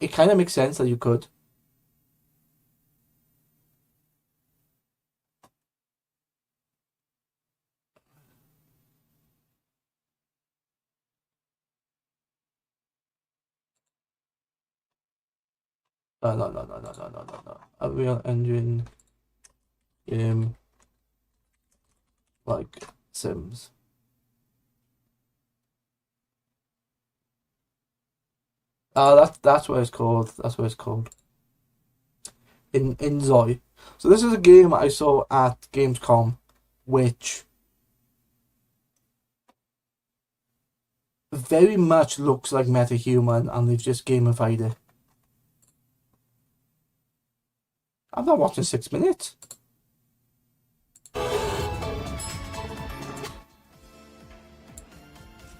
S1: It kind of makes sense that you could. No, no, no, no, no, no, no, no. A Real Engine game like Sims. That's what it's called. That's what it's called. In Zoe. So this is a game I saw at Gamescom, which very much looks like MetaHuman, and they've just gamified it. I'm not watching 6 minutes.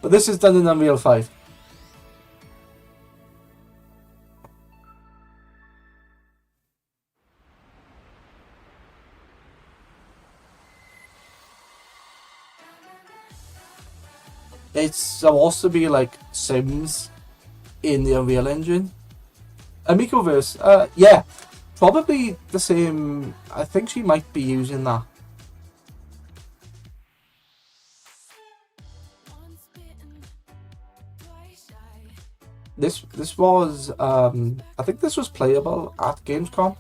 S1: But this is done in Unreal 5. It's supposed to be like Sims in the Unreal Engine. Amicoverse, yeah, probably the same. I think she might be using that. This was I think this was playable at Gamescom.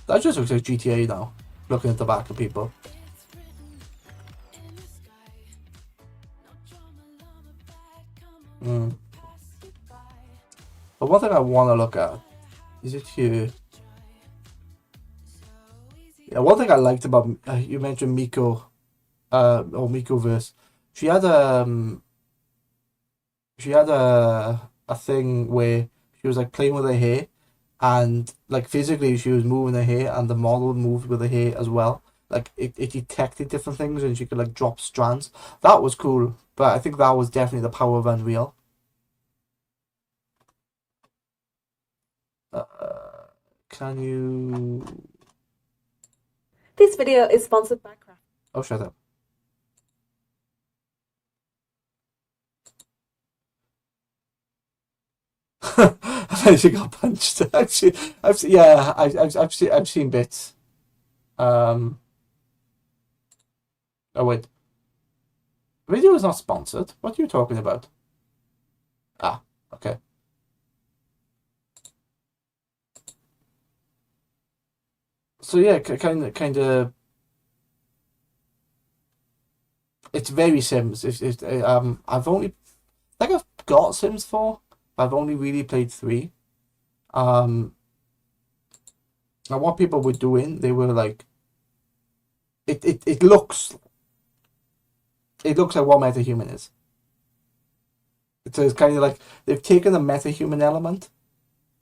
S1: That just looks like GTA now, looking at the back of people. But one thing I want to look at, is it here? Yeah, one thing I liked about, you mentioned Miko, or Mikoverse. She had a thing where she was like playing with her hair, and like physically she was moving her hair, and the model moved with her hair as well. Like it detected different things, and she could like drop strands. That was cool, but I think that was definitely the power of Unreal. Can you?
S4: This video is sponsored by Craft.
S1: Oh, shut up. She got punched. I've seen bits. Oh wait, video is not sponsored. What are you talking about? Ah, okay. So yeah, kind of. It's very Sims. I've only, I think I've got Sims 4. I've only really played 3. And what people were doing, they were like, it looks like what MetaHuman is. It's kind of like they've taken the MetaHuman element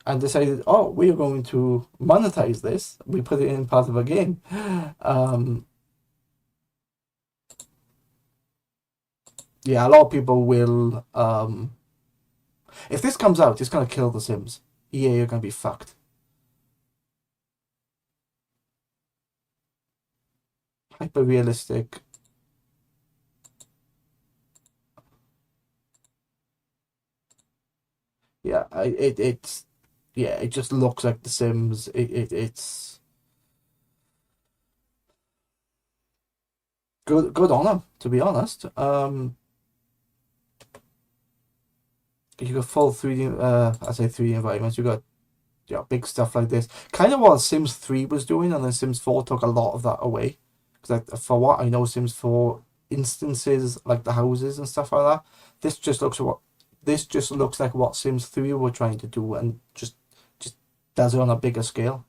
S1: and decided, oh, we are going to monetize this. We put it in part of a game. Yeah, a lot of people will. If this comes out, it's gonna kill The Sims. EA are gonna be fucked. Hyper realistic. Yeah, it's yeah, it just looks like The Sims. It's good on them, to be honest. You got full 3D. I say 3D environments. You got, yeah, big stuff like this. Kind of what Sims 3 was doing, and then Sims 4 took a lot of that away. Because like, for what I know, Sims 4 instances like the houses and stuff like that. This just looks like what Sims 3 were trying to do, and just does it on a bigger scale.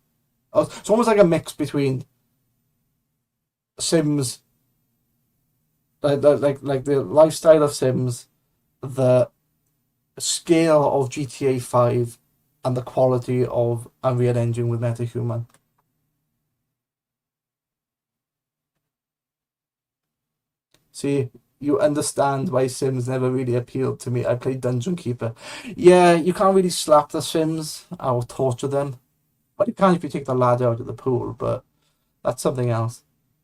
S1: Oh, it's almost like a mix between Sims, like the lifestyle of Sims, the scale of GTA 5, and the quality of Unreal Engine with MetaHuman. See, you understand why Sims never really appealed to me. I played Dungeon Keeper. Yeah, you can't really slap the Sims or torture them. But you can if you take the ladder out of the pool, but that's something else.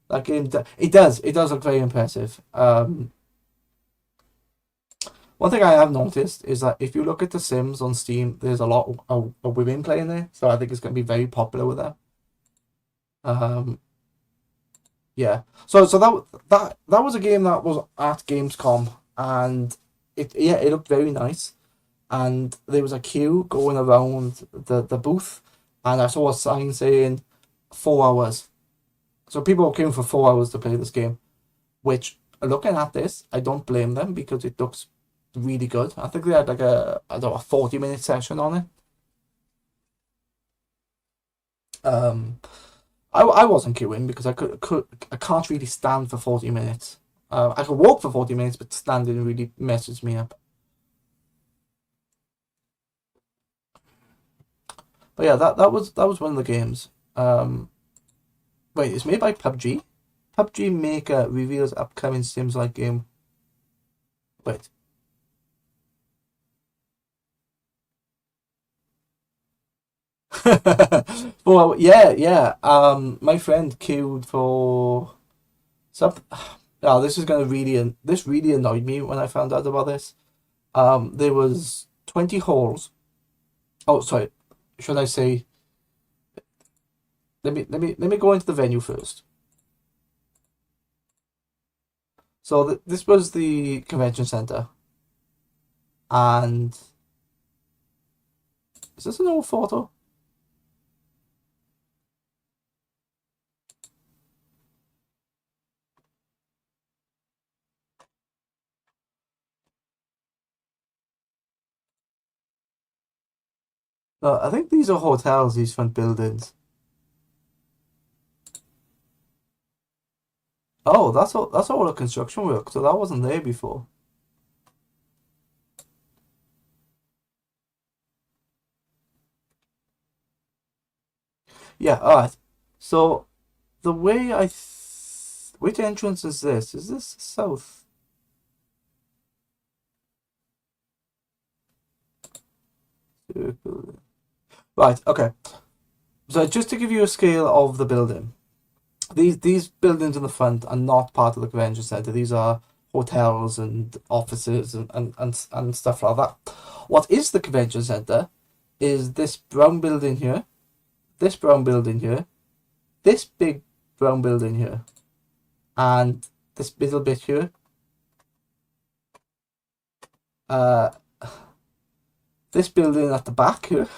S1: That game, it does look very impressive. One thing I have noticed is that if you look at The Sims on Steam, there's a lot of women playing there, so I think it's going to be very popular with them. Yeah. So that was a game that was at Gamescom, and it looked very nice, and there was a queue going around the booth, and I saw a sign saying 4 hours. So people were queuing for 4 hours to play this game, which looking at this, I don't blame them because it looks really good. I think they had like I don't know, a 40-minute session on it. Um, I wasn't queuing because I can't really stand for 40 minutes. I could walk for 40 minutes, but standing really messes me up. But yeah, that was one of the games. Wait, it's made by PUBG. PUBG Maker reveals upcoming Sims-like game. Wait. Well, yeah, yeah. My friend queued for some. Oh, this is gonna really this really annoyed me when I found out about this. There was 20 halls. Oh, sorry. Should I say? Let me go into the venue first. So this was the convention center, and is this an old photo? No, I think these are hotels. These front buildings. Oh, that's all. That's all the construction work. So that wasn't there before. Yeah. All right. So the way which entrance is this? Is this south? Circle. Right. Okay. So just to give you a scale of the building, these buildings in the front are not part of the convention center. These are hotels and offices and stuff like that. What is the convention center is this brown building here, this brown building here, this big brown building here, and this little bit here. Uh, this building at the back here,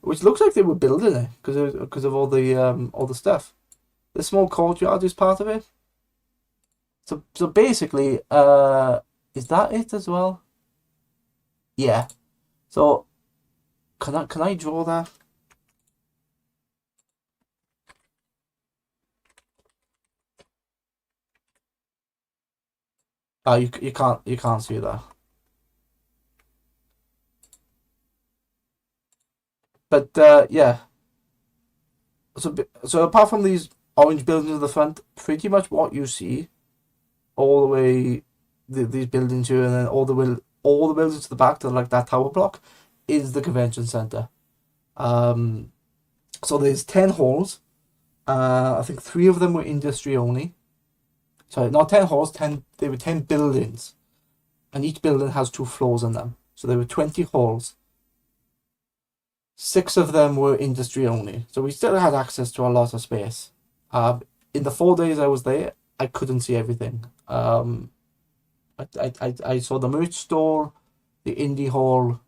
S1: which looks like they were building it because of all the stuff. The small courtyard is part of it. So basically, is that it as well? Yeah. So can I draw that? Oh, you can't see that. But yeah. So apart from these orange buildings at the front, pretty much what you see all the way these buildings here, and then all the buildings to the back to like that tower block is the convention center. Um, so there's 10 halls. I think three of them were industry only. Sorry, not 10 halls. There were 10 buildings, and each building has 2 floors in them. So there were 20 halls. 6 of them were industry only. So we still had access to a lot of space. In the 4 days I was there, I couldn't see everything. I saw the merch store, the indie hall,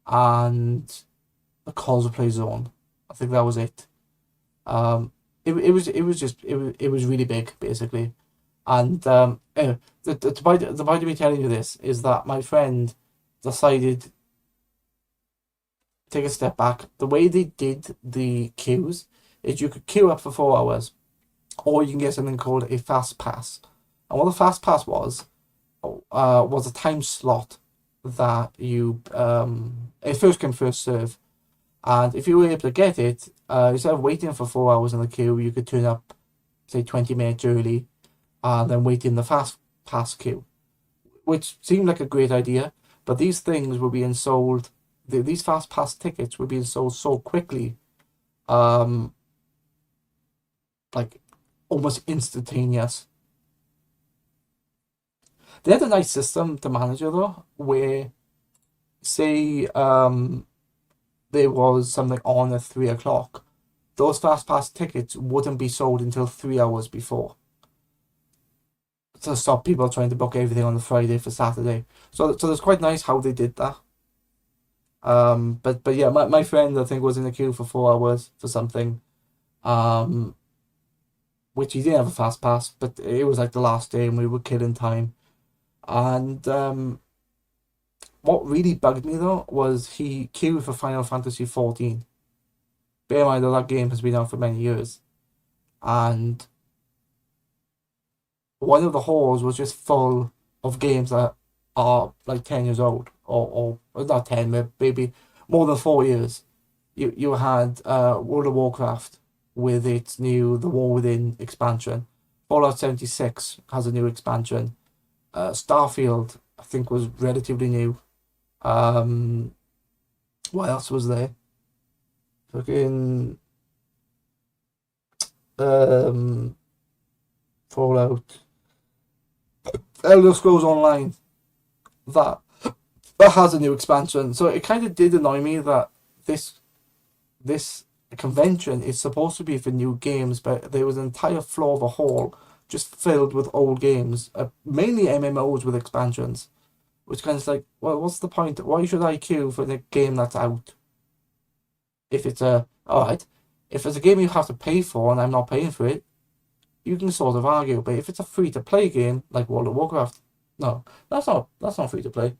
S1: and the cosplay zone. I think that was it. It was really big basically, and anyway, the point of me telling you this is that my friend decided to take a step back. The way they did the queues is you could queue up for 4 hours, or you can get something called a fast pass. And what the fast pass was a time slot that you a first come first serve, and if you were able to get it, instead of waiting for 4 hours in the queue, you could turn up say 20 minutes early, and then wait in the fast pass queue, which seemed like a great idea. But these things were being sold. These fast pass tickets were being sold so quickly, um, like almost instantaneous. They had a nice system to manage it though, where say there was something on at 3 o'clock, those fast pass tickets wouldn't be sold until 3 hours before, to stop people trying to book everything on the Friday for Saturday. So it's quite nice how they did that. But yeah, my friend I think was in the queue for 4 hours for something, um, which he didn't have a fast pass, but it was like the last day and we were killing time. And what really bugged me though was he queued for Final Fantasy 14. Bear in mind that that game has been out for many years, and one of the halls was just full of games that are like 10 years old, or not 10, maybe more than 4 years. You had World of Warcraft with its new The War Within expansion. Fallout 76 has a new expansion. Starfield, I think, was relatively new. Um, what else was there? Fucking um, Fallout, Elder Scrolls Online. That that has a new expansion. So it kind of did annoy me that this this convention is supposed to be for new games, but there was an entire floor of a hall just filled with old games, mainly MMOs with expansions. Which kind of like, well, what's the point? Why should I queue for the game that's out? If it's alright, if it's a game you have to pay for and I'm not paying for it, you can sort of argue. But if it's a free to play game like World of Warcraft, no, that's not free to play.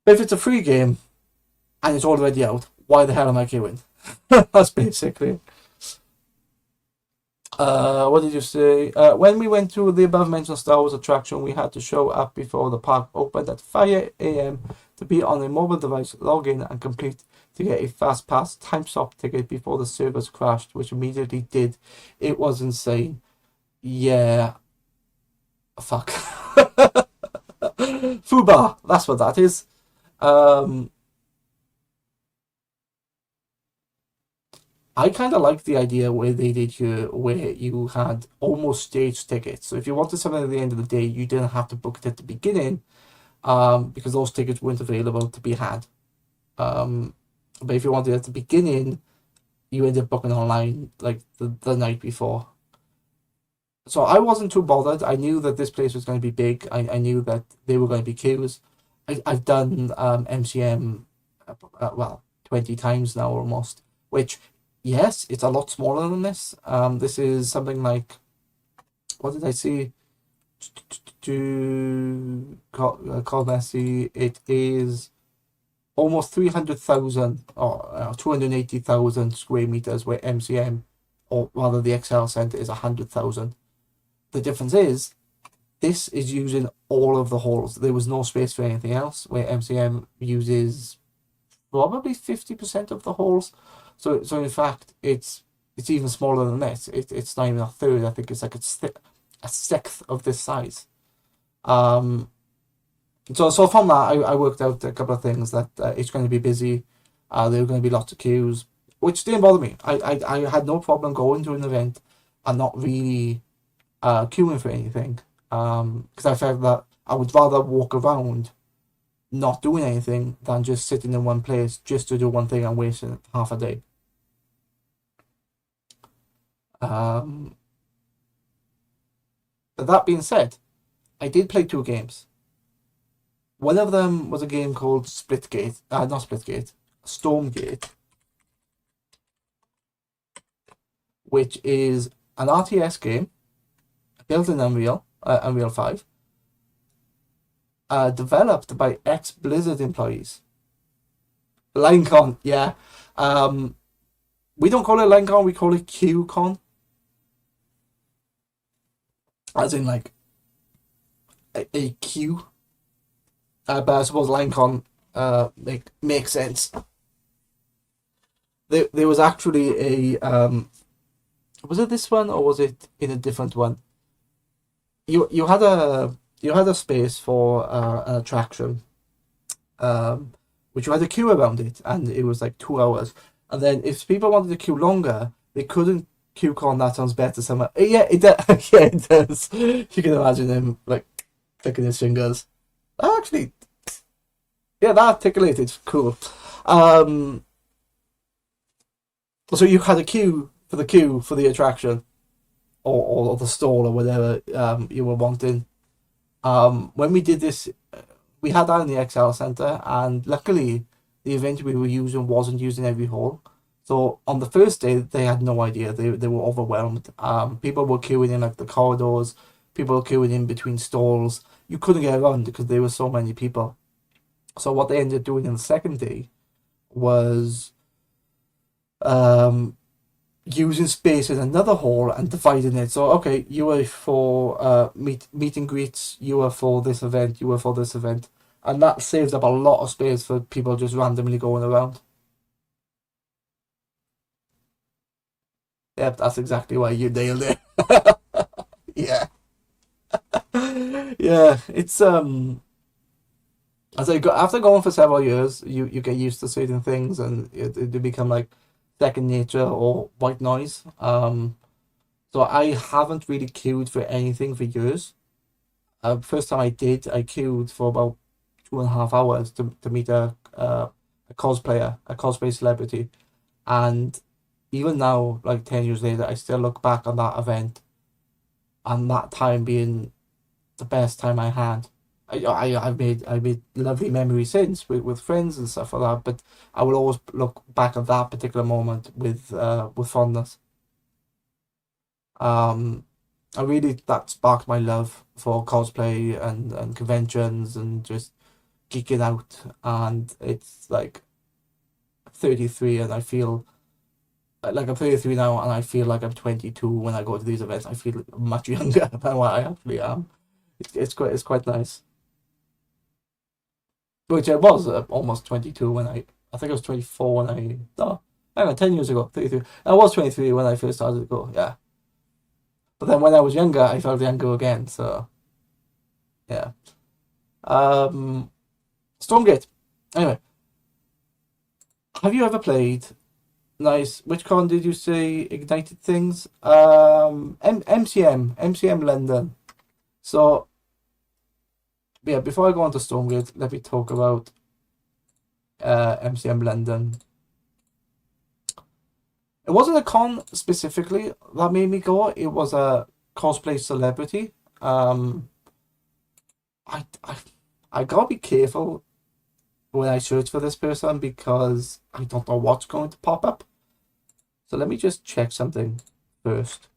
S1: But if it's a free game and it's already out, why the hell am I queuing? That's basically. What did you say? When we went to the above mentioned Star Wars attraction, we had to show up before the park opened at 5 a.m. to be on a mobile device, log in, and complete to get a fast pass time stop ticket before the servers crashed, which immediately did. It was insane. Yeah. Fuck. Fubar, that's what that is. Um, I kind of like the idea where they did here, where you had almost stage tickets. So if you wanted something at the end of the day, you didn't have to book it at the beginning, because those tickets weren't available to be had. Um, but if you wanted it at the beginning, you ended up booking online like the night before. So I wasn't too bothered. I knew that this place was going to be big. I knew that there were going to be queues. I've done MCM, well, 20 times now almost, which, yes, it's a lot smaller than this. This is something like, what did I see? To call Messi, it is almost 300,000 or 280,000 square meters, where MCM, or rather the XL Center, is 100,000. The difference is, this is using all of the halls. There was no space for anything else, where MCM uses probably 50% of the halls. So in fact, it's even smaller than this. It's not even a third. I think it's like a sixth of this size. Um, so from that, I worked out a couple of things that it's going to be busy. There are going to be lots of queues, which didn't bother me. I had no problem going to an event and not really queuing for anything. Because I felt that I would rather walk around not doing anything than just sitting in one place just to do one thing and wasting half a day. But that being said, I did play two games. One of them was a game called Splitgate, not Splitgate, Stormgate, which is an RTS game built in Unreal 5, developed by ex-Blizzard employees. LineCon, yeah. We don't call it LineCon, we call it QCon. As in, like, a queue. But I suppose LineCon makes sense. There was actually was it this one or was it in a different one? You had a space for an attraction, which you had a queue around it, and it was like 2 hours. And then if people wanted to queue longer, they couldn't QCon. That sounds better somewhere. Yeah, it does. Yeah, it does. You can imagine him like clicking his fingers. Actually, yeah, that articulated cool. So you had a queue for the attraction, or the stall or whatever you were wanting. When we did this, we had that in the XL Center, and luckily the event we were using wasn't using every hall, So on the first day, they had no idea. They were overwhelmed. People were queuing in like the corridors. People were queuing in between stalls. You couldn't get around because there were so many people. So what they ended up doing in the second day was um, using space in another hall and dividing it. So okay, you were for meet and greets. You were for this event. You were for this event, and that saves up a lot of space for people just randomly going around. Yep, that's exactly why you nailed it. Yeah. Yeah, it's as I go after going for several years, you get used to certain things and it become like second nature or white noise. So I haven't really queued for anything for years. First time I did, I queued for about 2.5 hours to meet a cosplayer, a cosplay celebrity, and even now, like 10 years later, I still look back on that event and that time being the best time I had. I've made lovely memories since with friends and stuff like that, but I will always look back at that particular moment with fondness. Um, I really that sparked my love for cosplay and conventions and just geeking out. And it's like 33, and I feel like I'm 33 now, and I feel like I'm 22 when I go to these events. I feel much younger than what I actually am. It's quite nice. Which I was almost 22 when I think I was 24 when no, hang on, 10 years ago, 33. I was 23 when I first started to go, yeah. But then when I was younger, I felt younger again, so yeah. Um, Stormgate. Anyway, have you ever played? Nice. Which con did you say ignited things? MCM London. So yeah, before I go on to Stormgate, let me talk about MCM London. It wasn't a con specifically that made me go. It was a cosplay celebrity. I, I, I gotta be careful when I search for this person because I don't know what's going to pop up. So let me just check something first.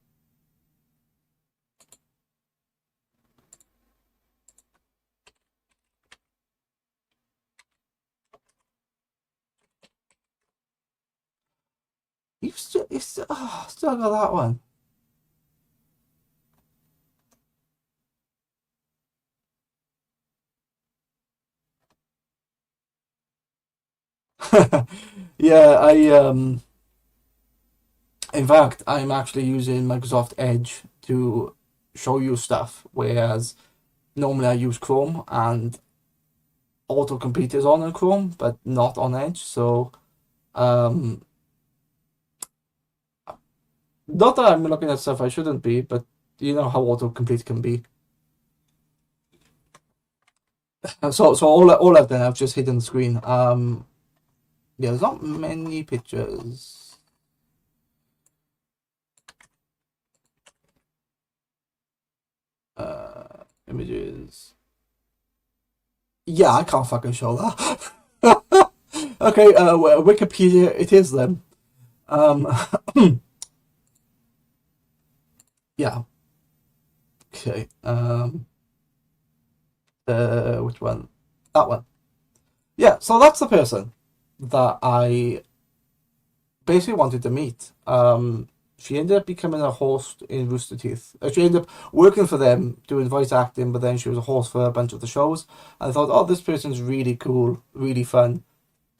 S1: Still got that one. Yeah, in fact, I'm actually using Microsoft Edge to show you stuff, whereas normally I use Chrome and autocomplete is on in Chrome, but not on Edge. So, um, not that I'm looking at stuff I shouldn't be, but you know how autocomplete can be. So all I've done, I've just hidden the screen. Yeah, there's not many pictures. Images. Yeah, I can't fucking show that. Okay, Wikipedia, it is them. Um, yeah. Okay. Which one? That one. Yeah. So that's the person that I basically wanted to meet. She ended up becoming a host in Rooster Teeth. She ended up working for them doing voice acting, but then she was a host for a bunch of the shows. And I thought, oh, this person's really cool, really fun.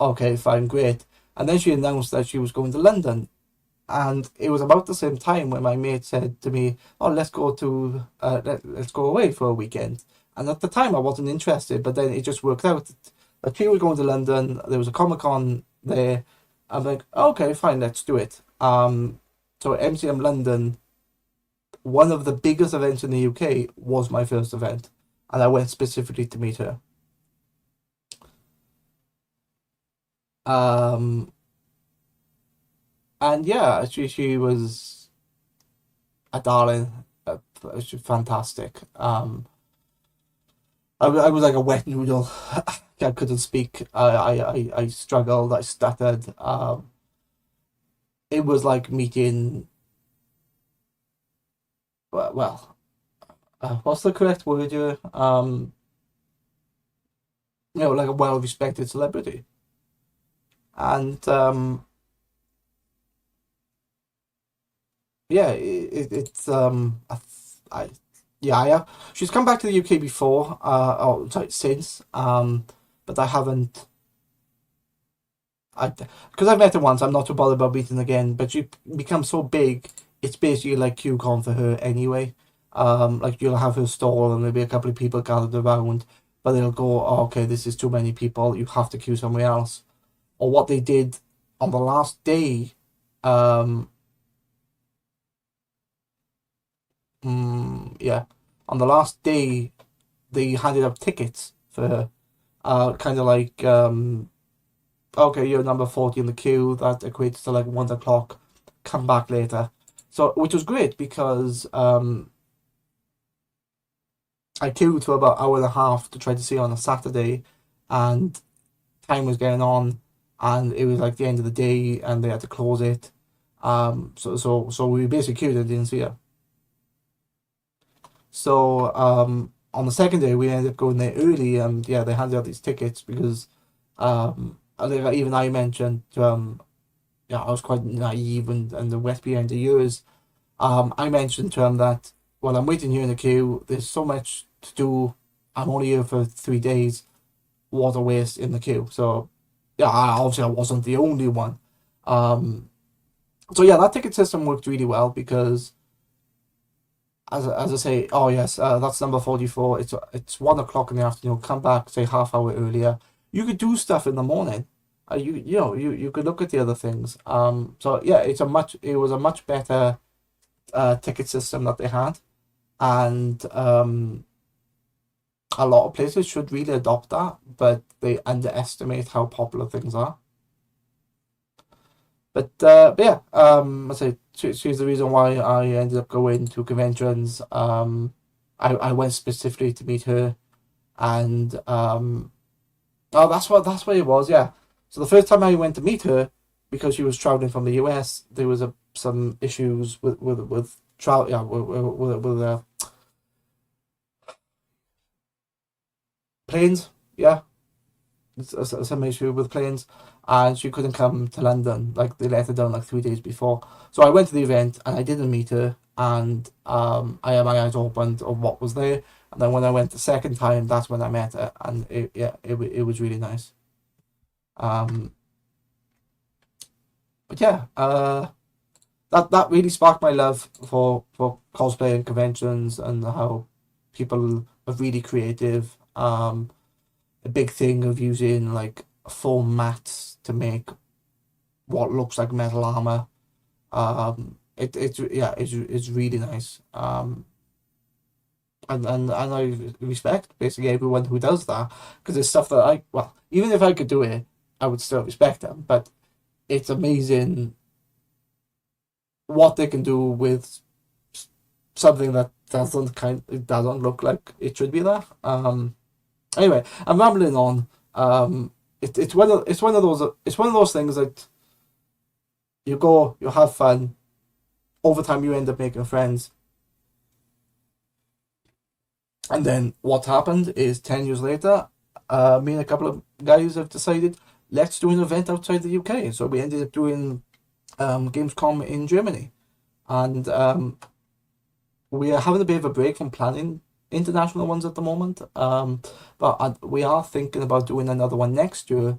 S1: Okay, fine, great. And then she announced that she was going to London, and it was about the same time when my mate said to me, "Oh, let's go away for a weekend." And at the time, I wasn't interested, but then it just worked out that she was going to London. There was a Comic Con there. I'm like, okay, fine, let's do it. So MCM London, one of the biggest events in the UK, was my first event, and I went specifically to meet her. Um, and yeah, she was a darling, she was fantastic. I was like a wet noodle. I couldn't speak. I struggled. I stuttered. it was like meeting, well, what's the correct word here? Like a well-respected celebrity. And yeah, it's I yeah, I have. She's come back to the UK before, oh, sorry, since, but I haven't. Because I've met her once, I'm not too bothered about meeting again. But she becomes so big, it's basically like QCon for her anyway. Like you'll have her stall and there'll be a couple of people gathered around, but they'll go, oh, okay, this is too many people. You have to queue somewhere else. Or what they did on the last day, um, yeah, on the last day they handed out tickets for her. Kind of like, okay, you're number 40 in the queue. That equates to like 1 o'clock. Come back later. So, which was great because I queued for about an hour and a half to try to see her on a Saturday, and time was getting on, and it was like the end of the day, and they had to close it. So we basically queued and didn't see her. So on the second day, we ended up going there early, and yeah, they handed out these tickets because I think even I mentioned yeah, I was quite naive and the wet behind the years. I mentioned to him that while I'm waiting here in the queue, there's so much to do. I'm only here for 3 days. What a waste in the queue. So yeah, obviously I wasn't the only one. Um, so yeah, that ticket system worked really well because as I say, oh yes, that's number 44. It's 1 o'clock in the afternoon. Come back, say half hour earlier. You could do stuff in the morning. You could look at the other things. So yeah, it was a much better ticket system that they had, and a lot of places should really adopt that, but they underestimate how popular things are. But yeah, I say she's the reason why I ended up going to conventions. I went specifically to meet her, and oh, that's what it was. Yeah. So the first time I went to meet her, because she was traveling from the US, there was some issues with travel. Yeah, with planes. Yeah, some issue with planes, and she couldn't come to London. Like they let her down like 3 days before. So I went to the event and I didn't meet her, and I had my eyes opened of what was there. And then when I went the second time, that's when I met her, and it was really nice. Um, but yeah, that really sparked my love for cosplay and conventions and how people are really creative. A big thing of using like foam mats to make what looks like metal armor. It's really nice. And I respect basically everyone who does that because it's stuff that even if I could do it, I would still respect them. But it's amazing what they can do with something that it doesn't look like it should be there. Anyway, I'm rambling on. It's one of those things that you go, you have fun. Over time, you end up making friends, and then what happened is 10 years later, me and a couple of guys have decided let's do an event outside the UK. So we ended up doing Gamescom in Germany, and we are having a bit of a break from planning international ones at the moment. But we are thinking about doing another one next year,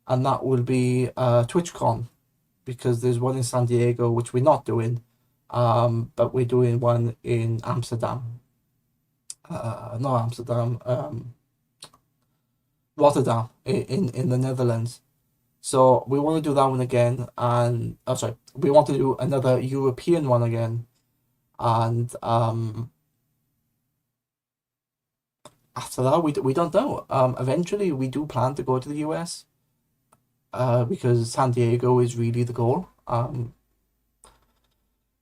S1: and that will be TwitchCon because there's one in San Diego which we're not doing, but we're doing one in Amsterdam. Not Amsterdam, Rotterdam in the Netherlands. So we want to do that one again, and oh sorry, we want to do another European one again, and after that we don't know. Eventually we do plan to go to the US, because San Diego is really the goal.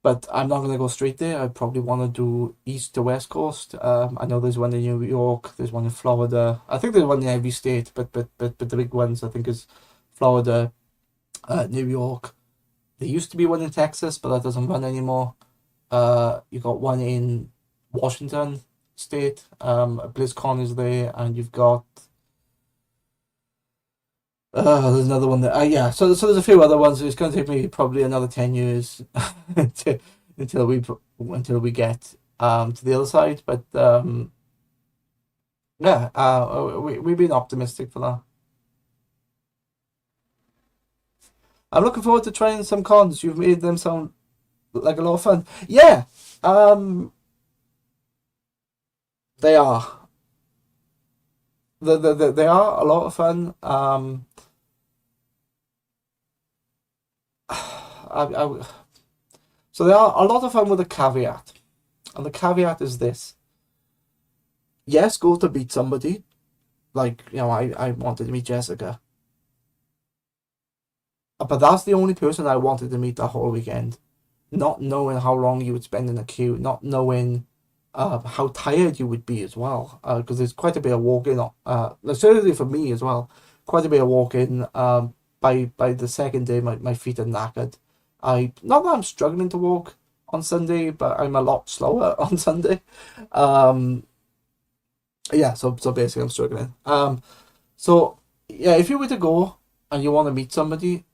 S1: But I'm not gonna go straight there. I probably want to do east to west coast. I know there's one in New York, there's one in Florida. I think there's one in every state, but the big ones I think is Florida, New York. There used to be one in Texas, but that doesn't run anymore. You got one in Washington State. BlizzCon is there, and you've got there's another one there. Yeah, so there's a few other ones. It's going to take me probably another 10 years to, until we get to the other side. But yeah, we've been optimistic for that. I'm looking forward to trying some cons. You've made them sound like a lot of fun. Yeah, um, they are. They are a lot of fun. I so they are a lot of fun with a caveat, and the caveat is this: yes, go to meet somebody. Like I wanted to meet Jessica, but that's the only person I wanted to meet that whole weekend. Not knowing how long you would spend in a queue, not knowing how tired you would be as well, because there's quite a bit of walking. Certainly for me as well, quite a bit of walking. By the second day, my feet are knackered. I not that I'm struggling to walk on Sunday, but I'm a lot slower on Sunday. Um, yeah, so basically I'm struggling. So yeah, if you were to go and you want to meet somebody,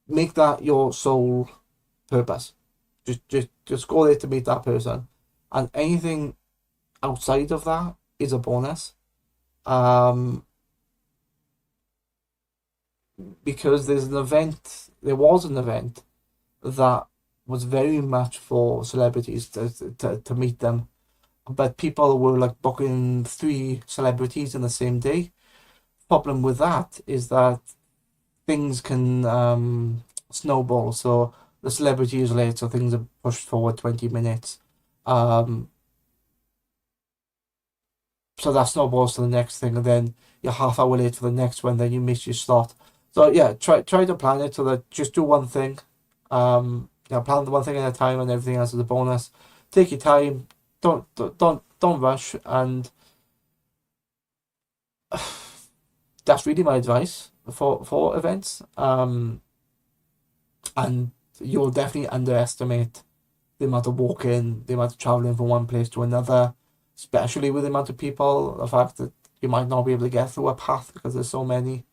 S1: make that your sole purpose. Just go there to meet that person, and anything outside of that is a bonus. Um, because there was an event that was very much for celebrities to meet them, but people were like booking three celebrities in the same day. Problem with that is that things can snowball. So the celebrity is late, so things are pushed forward 20 minutes. Um, so that snowballs to the next thing, and then you're half hour late for the next one, then you miss your slot. So yeah, try to plan it so that just do one thing. Plan the one thing at a time, and everything else is a bonus. Take your time. Don't rush, and that's really my advice for events. And you'll definitely underestimate the amount of walking, the amount of traveling from one place to another, especially with the amount of people. The fact that you might not be able to get through a path because there's so many.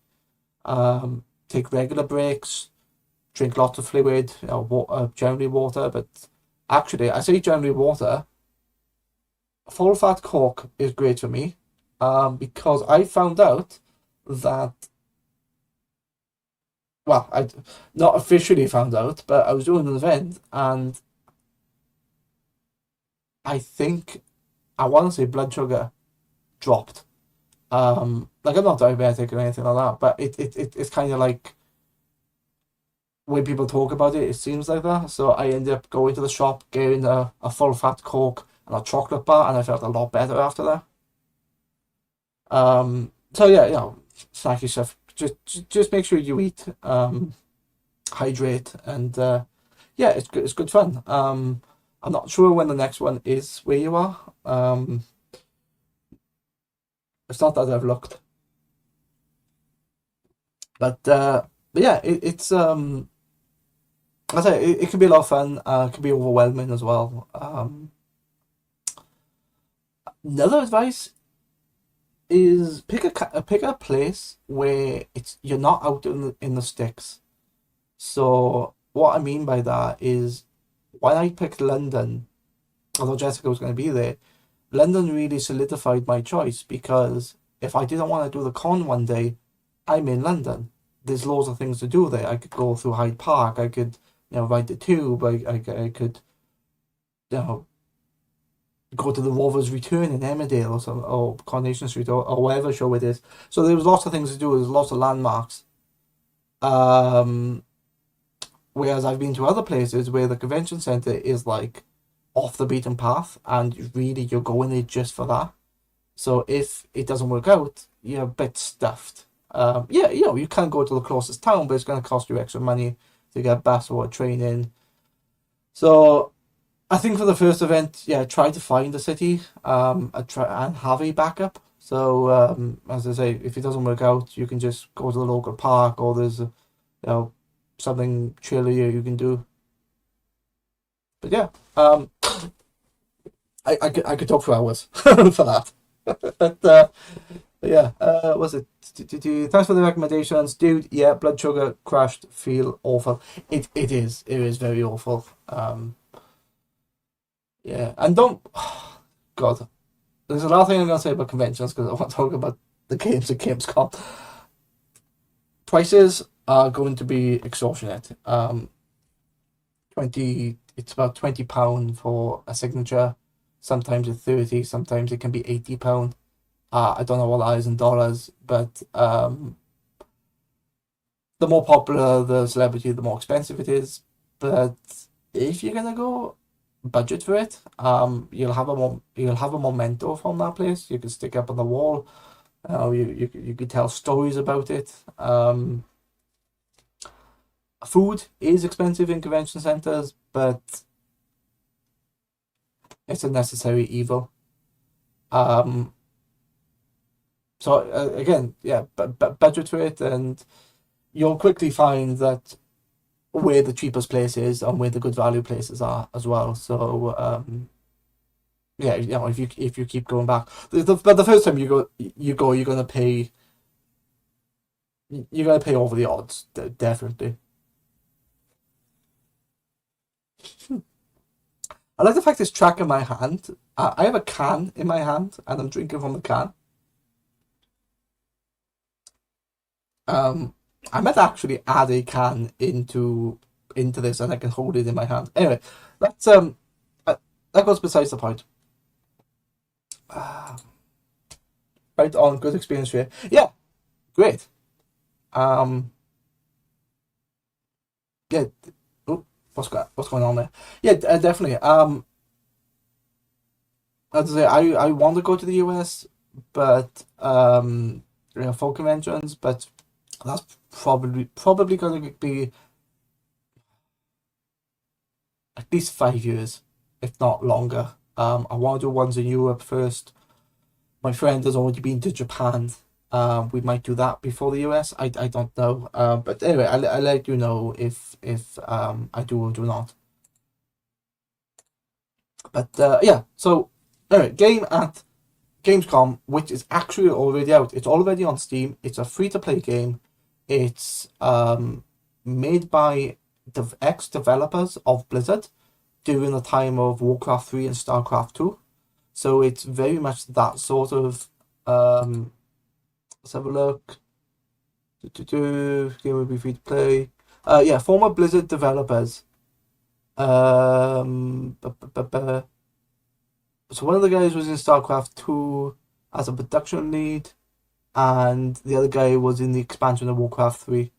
S1: Take regular breaks, drink lots of fluid, generally water. But actually, I say generally water. Full fat Coke is great for me, because I found out that, well, I not officially found out, but I was doing an event, and I think I want to say blood sugar dropped. Like I'm not diabetic or anything like that, but it's kind of like when people talk about it, it seems like that. So I ended up going to the shop, getting a full fat Coke and a chocolate bar, and I felt a lot better after that. So yeah, snacky stuff. Just make sure you eat, hydrate, and yeah, it's good fun. I'm not sure when the next one is where you are. It's not that I've looked, but yeah, it's I say it can be a lot of fun. It can be overwhelming as well. Another advice is pick a place where it's you're not out in the sticks. So what I mean by that is when I picked London, although Jessica was going to be there, London really solidified my choice because if I didn't want to do the con one day, I'm in London. There's loads of things to do there. I could go through Hyde Park. I could, ride the tube. I could, you know, go to the Rovers Return in Emmerdale or Coronation Street or whatever show it is. So there was lots of things to do. There's lots of landmarks. Um, Whereas I've been to other places where the convention center is like off the beaten path, and really you're going there just for that. So if it doesn't work out, you're a bit stuffed. Yeah, you can go to the closest town, but it's going to cost you extra money to get a bus or a train in. So I think for the first event, yeah, try to find a city, try and have a backup. So as I say, if it doesn't work out, you can just go to the local park, or there's, something chillier you can do. But yeah, I could talk for hours for that. But yeah, was it? Thanks for the recommendations, dude. Yeah, blood sugar crashed. Feel awful. It is. It is very awful. Yeah, and don't. God, there's a lot of things I'm gonna say about conventions because I want to talk about the games at Gamescom. Prices are going to be extortionate. 20. It's about £20 for a signature. Sometimes it's 30. Sometimes it can be £80. I don't know what that is in dollars, but the more popular the celebrity, the more expensive it is. But if you're gonna go budget for it, you'll have a memento from that place. You can stick up on the wall. You could tell stories about it. Food is expensive in convention centers, but it's a necessary evil. So again, yeah, but budget for it, and you'll quickly find that where the cheapest place is and where the good value places are as well. So yeah, if you keep going back, but the first time you're gonna pay. You're gonna pay over the odds, definitely. I like the fact it's track in my hand. I have a can in my hand and I'm drinking from the can. I might actually add a can into this and I can hold it in my hand. Anyway, that's that goes besides the point. Right on, good experience here. Yeah, great. Um, yeah. Oh, what's going on there? Yeah, definitely. As I say, I want to go to the US, but for conventions, but that's probably going to be at least 5 years, if not longer. I want to do ones in Europe first. My friend has already been to Japan. We might do that before the US. I don't know. But anyway, I'll let you know if I do or do not. But yeah, so anyway, game at Gamescom, which is actually already out. It's already on Steam. It's a free to play game. It's made by the ex developers of Blizzard during the time of Warcraft 3 and StarCraft 2. So it's very much that sort of. Let's have a look. Game will be free to play. Yeah, former Blizzard developers. So one of the guys was in StarCraft 2 as a production lead, and the other guy was in the expansion of Warcraft 3.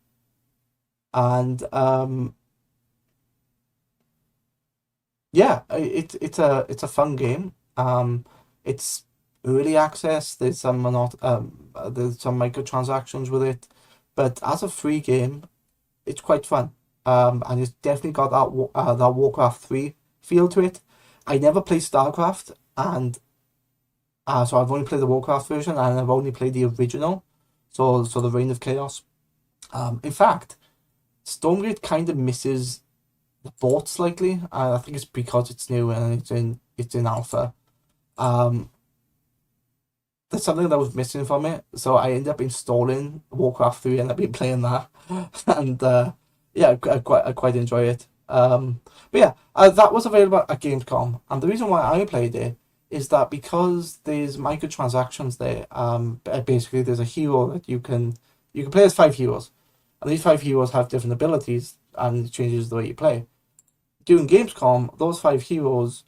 S1: And yeah, it's a fun game. It's early access. There's some microtransactions with it, but as a free game, it's quite fun. And it's definitely got that Warcraft 3 feel to it. I never played StarCraft, and so I've only played the Warcraft version, and I've only played the original, so the Reign of Chaos. In fact, Stormgate kind of misses the port slightly, and I think it's because it's new and it's in alpha. There's something that was missing from it, so I ended up installing Warcraft 3 and I've been playing that, and yeah, I quite enjoy it. But yeah, that was available at Gamescom, and the reason why I played it is that because there's microtransactions there. Basically, there's a hero that you can play as 5 heroes, and these 5 heroes have different abilities, and it changes the way you play. During Gamescom, those 5 heroes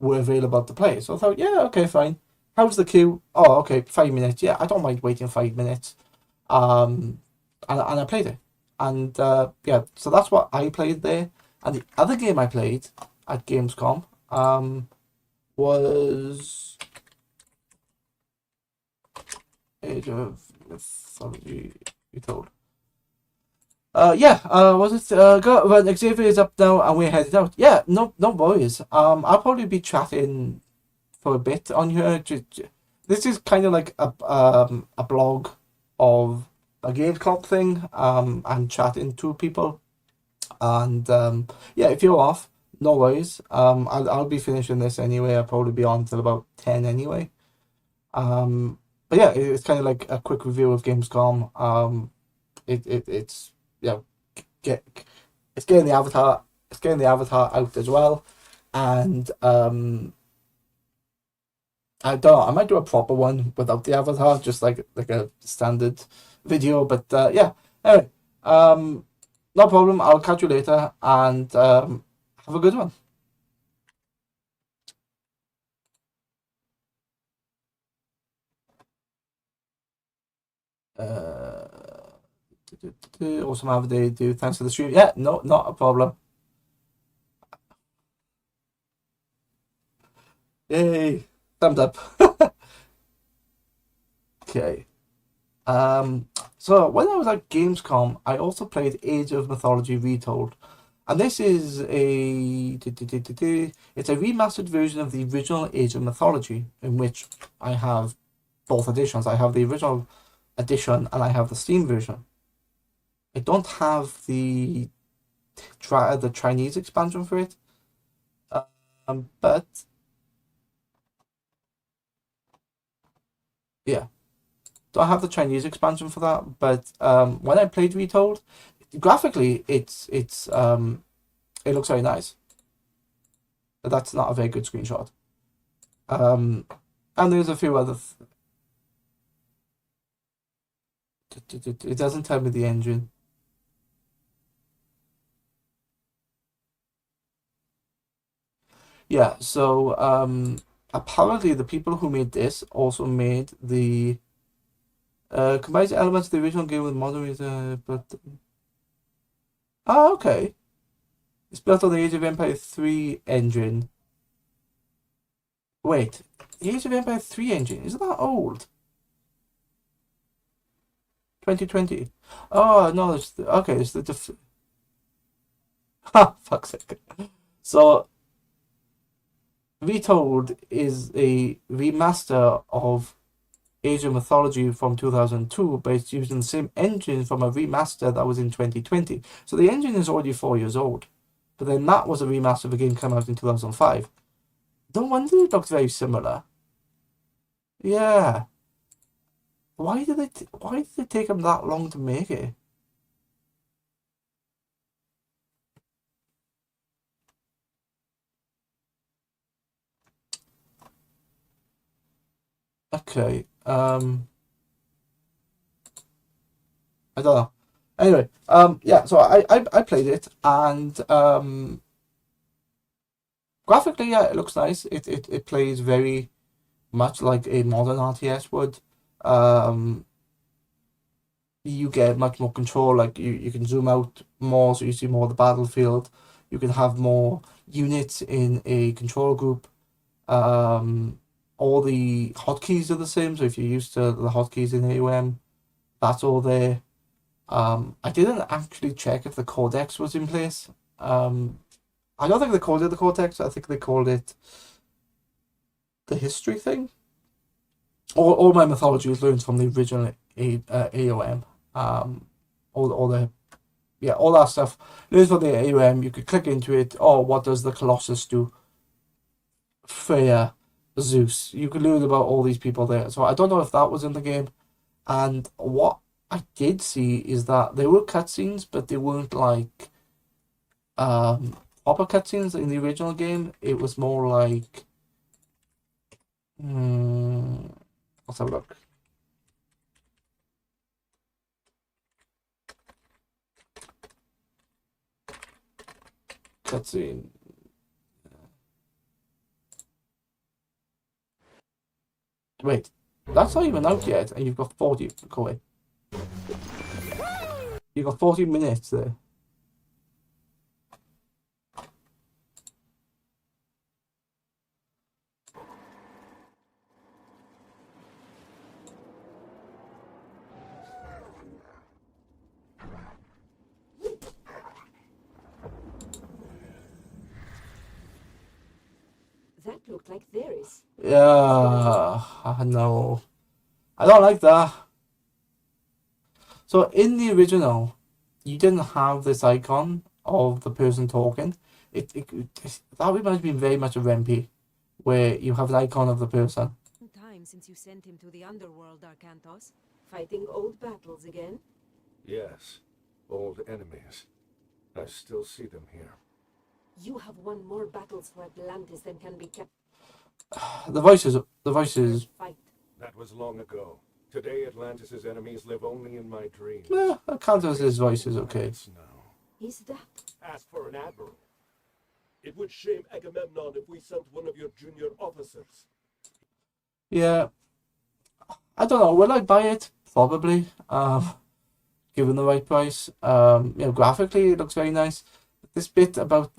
S1: were available to play, so I thought, yeah, okay, fine. How's the queue? Oh, okay, 5 minutes. Yeah, I don't mind waiting 5 minutes. And I played it, and yeah, so that's what I played there. And the other game I played at Gamescom was Age of Mythology Retold. Yeah, was it well, Xavier is up now and we're headed out. Yeah, no worries. I'll probably be chatting for a bit on here. This is kind of like a blog of a Gamescom thing. And chatting to people. And yeah, if you're off, no worries. I'll be finishing this anyway. I'll probably be on till about 10 anyway. But yeah, it's kind of like a quick review of Gamescom. It's yeah, get it's getting the avatar, out as well, and I don't know, I might do a proper one without the avatar, just like a standard video. But yeah, anyway, no problem. I'll catch you later, and have a good one. Awesome, have a day, dude. Thanks for the stream. Yeah, no, not a problem. Yay, thumbs up. Okay. So when I was at Gamescom, I also played Age of Mythology Retold, and this is it's a remastered version of the original Age of Mythology, in which I have both editions. I have the original edition and I have the Steam version. I don't have the Chinese expansion for it, but yeah, don't have the Chinese expansion for that. But when I played Retold, graphically, it looks very nice. But that's not a very good screenshot. And there's a few other. It doesn't tell me the engine. Yeah, so apparently the people who made this also made the combines elements of the original game with modern but okay. It's built on the Age of Empire 3 engine. Wait, the Age of Empire 3 engine, isn't that old? 2020. Oh no, okay, it's the ha, fuck's sake. So Retold is a remaster of Age of Mythology from 2002, but it's using the same engine from a remaster that was in 2020. So the engine is already 4 years old. But then that was a remaster of a game came out in 2005. No wonder it looks very similar. Yeah. Why did it take them that long to make it? Okay. I don't know. Anyway, yeah, so I played it, and graphically, yeah, it looks nice. It plays very much like a modern RTS would. Um, you get much more control. Like you can zoom out more, so you see more of the battlefield. You can have more units in a control group. All the hotkeys are the same. So if you're used to the hotkeys in AOM, that's all there. I didn't actually check if the codex was in place. I don't think they called it the codex. I think they called it the history thing. All my mythology was learned from the original AOM. All the yeah, all that stuff learned from the AOM. You could click into it. Oh, what does the Colossus do? Freya, Zeus. You could learn about all these people there. So I don't know if that was in the game. And what I did see is that there were cutscenes, but they weren't like proper cutscenes in the original game. It was more like let's have a look. Cutscene. Wait, that's not even out yet, and you've got 40. Go away. You've got 40 minutes there.
S4: That looked like Varys.
S1: Yeah, no. I don't like that. So in the original, you didn't have this icon of the person talking. That reminds me very much of MP, where you have an icon of the person.
S4: Time since you sent him to the underworld, Arcantos. Fighting old battles again?
S3: Yes, old enemies. I still see them here.
S4: You have won more battles for Atlantis than can be kept.
S1: The voices.
S4: Fight.
S3: That was long ago. Today, Atlantis' enemies live only in my dreams.
S1: Arcantos' voice is okay.
S3: It's now.
S4: Is that?
S5: Ask for an admiral. It would shame Agamemnon if we sent one of your junior officers.
S1: Yeah, I don't know. Will I buy it? Probably. Given the right price. Graphically it looks very nice. This bit about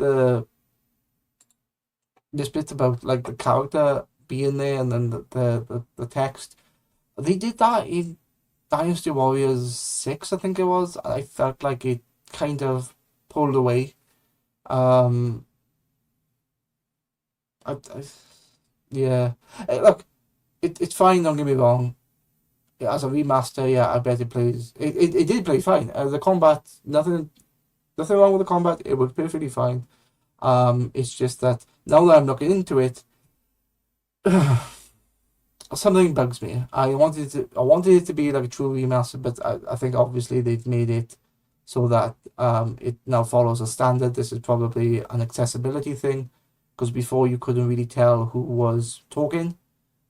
S1: like the character being there and then the text. They did that in Dynasty Warriors 6, I think it was. I felt like it kind of pulled away. Yeah. Look, it's fine. Don't get me wrong. As a remaster, yeah, I bet it plays. It did play fine. The combat, nothing wrong with the combat. It was perfectly fine. It's just that now that I'm looking into it, something bugs me. I wanted it to be like a true remaster, but I think obviously they've made it so that it now follows a standard. This is probably an accessibility thing, because before you couldn't really tell who was talking.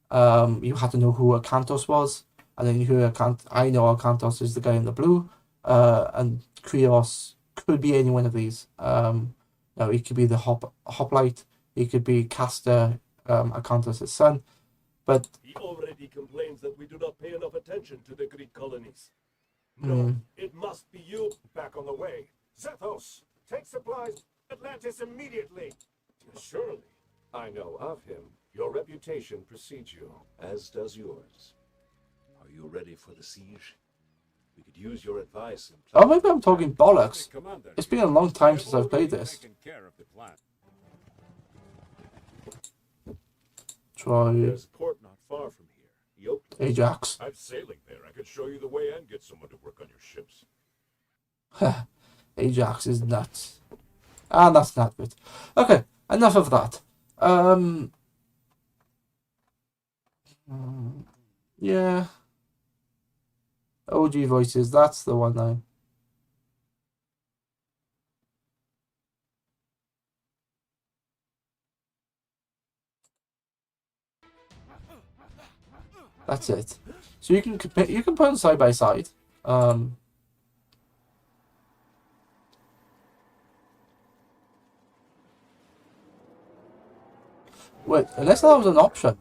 S1: You had to know who Akantos was, and then you hear I know Akantos is the guy in the blue, and Krios could be any one of these. He could be the hoplite, he could be Castor, Akantos' son, but
S5: He already complains that we do not pay enough attention to the Greek colonies. No, it must be you.
S3: Back on the way. Zethos, take supplies. Atlantis immediately.
S5: Surely.
S3: I know of him. Your reputation precedes you, as does yours. Are you ready for the siege? We could use your advice in
S1: maybe I'm talking bollocks. It's been a long time since I've played this. Try
S5: There's a port not far from here.
S1: Ajax.
S5: I'm sailing there. I could show you the way and get someone to work on your ships.
S1: Ajax is nuts. And that's not it. Okay, enough of that. Yeah. OG voices, that's the one now. That's it. So you can compare, you can put them side by side. Wait, unless that was an option.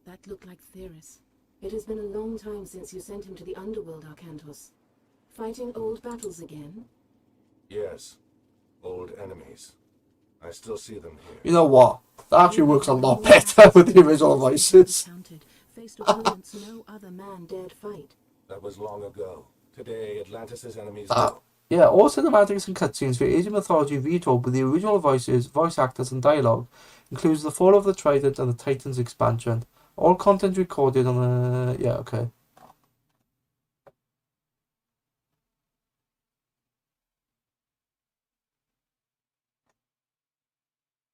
S4: That looked like Theris. It has been a long time since you sent him to the underworld, Arcantos. Fighting old battles again?
S3: Yes. Old enemies. I still see them here.
S1: You know what? That actually works a lot better with the original voices.
S4: Counted. Faced opponents no other man dared fight.
S3: That was long ago. Today, Atlantis' enemies...
S1: Yeah, all cinematics and cutscenes for Age of Mythology retold with the original voices, voice actors, and dialogue. Includes the Fall of the Trident and the Titans expansion. All content recorded on the... Yeah, okay.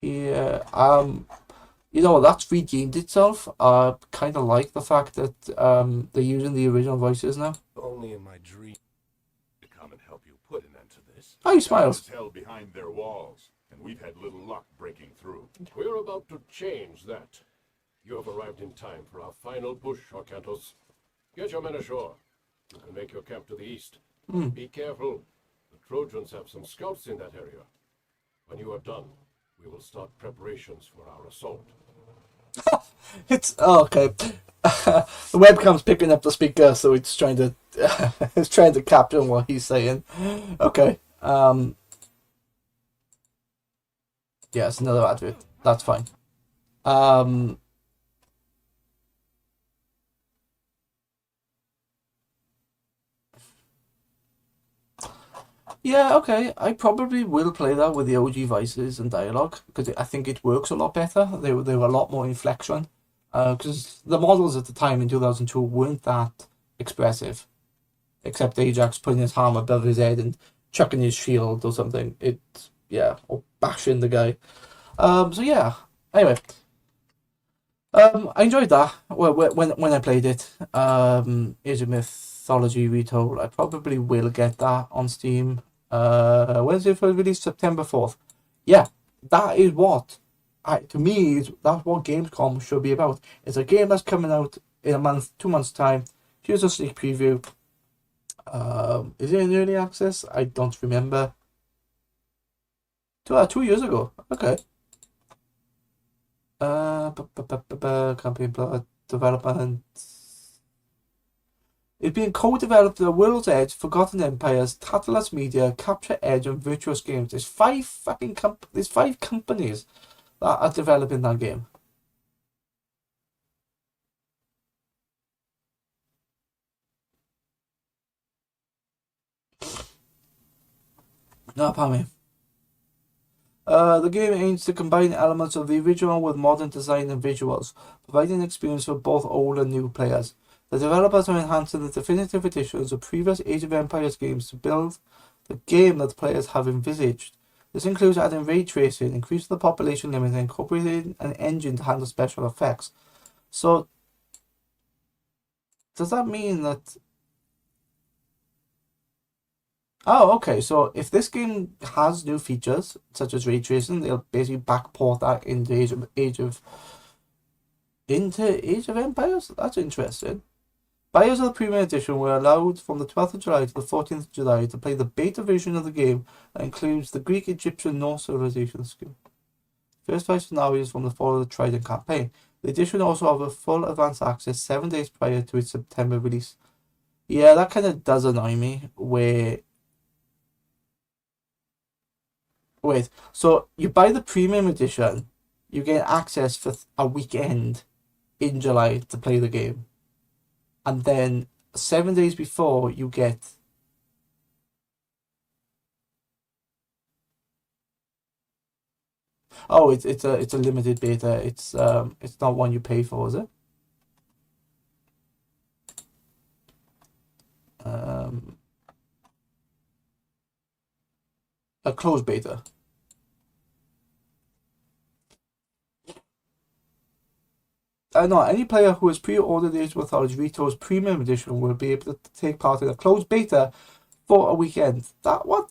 S1: Yeah, you know, that's redeemed itself. I kind of like the fact that they're using the original voices now.
S3: Only in my dream
S5: To come and help you put an end to this.
S1: Oh, he smiles.
S5: Is held behind their walls, and we've had little luck breaking through. We're about to change that. You have arrived in time for our final push, Arcantos. Get your men ashore. You can make your camp to the east. Be careful. The Trojans have some scouts in that area. When you are done, we will start preparations for our assault.
S1: It's okay. The webcam's picking up the speaker, so it's trying to it's trying to capture what he's saying. Okay. Yeah, it's another advert. That's fine. Yeah, okay. I probably will play that with the OG voices and dialogue because I think it works a lot better. They were a lot more inflection. because the models at the time in 2002 weren't that expressive, except Ajax putting his arm above his head and chucking his shield or something. Or bashing the guy. So yeah. Anyway, I enjoyed that. Well, when I played it, Age of Mythology Retold. I probably will get that on Steam. When's it for release? September 4th. Yeah, that is what. To me, that's what Gamescom should be about. It's a game that's coming out in a month, 2 months' time. Here's a sneak preview. Is it in early access? I don't remember. 2 years ago. Okay. Campaign plot development. It's being co-developed with The World's Edge, Forgotten Empires, Tattalus Media, Capture Edge, and Virtuous Games. There's five companies that are developing that game. No, pardon me. The game aims to combine elements of the original with modern design and visuals, providing an experience for both old and new players. The developers are enhancing the definitive editions of previous Age of Empires games to build the game that players have envisaged. This includes adding ray tracing, increasing the population limit, and incorporating an engine to handle special effects. So, does that mean that... Oh, okay. So if this game has new features such as ray tracing, they'll basically backport that into Age of Empires. That's interesting. Buyers of the Premium Edition were allowed from the 12th of July to the 14th of July to play the beta version of the game that includes the Greek, Egyptian, Norse civilization skill. First 5 scenarios from the Fall of the Trident campaign. The edition also offers full advanced access 7 days prior to its September release. Yeah, that kind of does annoy me. Wait, so you buy the Premium Edition, you get access for a weekend in July to play the game. And then 7 days before you get... Oh, it's a limited beta. It's not one you pay for, is it? A closed beta. No, any player who has pre-ordered Age of Mythology Retold's Premium Edition will be able to take part in a closed beta for a weekend. That what?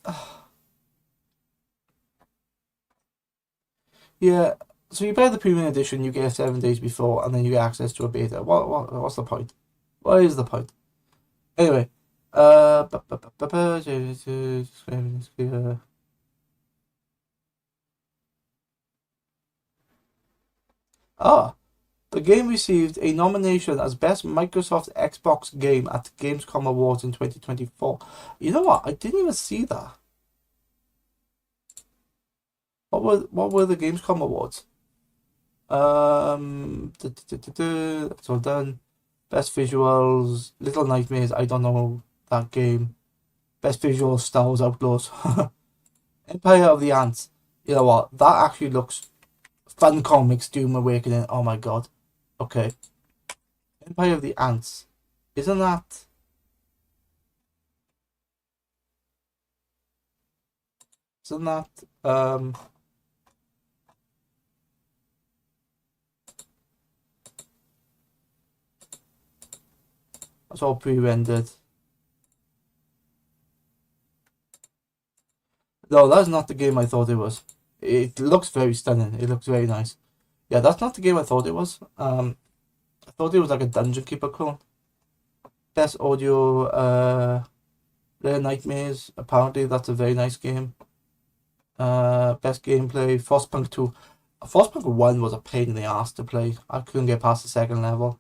S1: Yeah. So you buy the Premium Edition, you get 7 days before, and then you get access to a beta. What's the point? What is the point? Anyway, the game received a nomination as Best Microsoft Xbox Game at the Gamescom Awards in 2024. You know what? I didn't even see that. What were the Gamescom Awards? That's all done. Best visuals, Little Nightmares. I don't know that game. Best visuals, Star Wars Outlaws. Empire of the Ants. You know what? That actually looks fun. Comics, Doom Awakening. Oh my god. Okay. Empire of the Ants. Isn't that... That's all pre-rendered. No, that's not the game I thought it was. It looks very stunning. It looks very nice. Yeah, that's not the game I thought it was. I thought it was like a Dungeon Keeper clone. Best audio, Little Nightmares. Apparently, that's a very nice game. Best gameplay, Frostpunk 2. Frostpunk 1 was a pain in the ass to play. I couldn't get past the second level.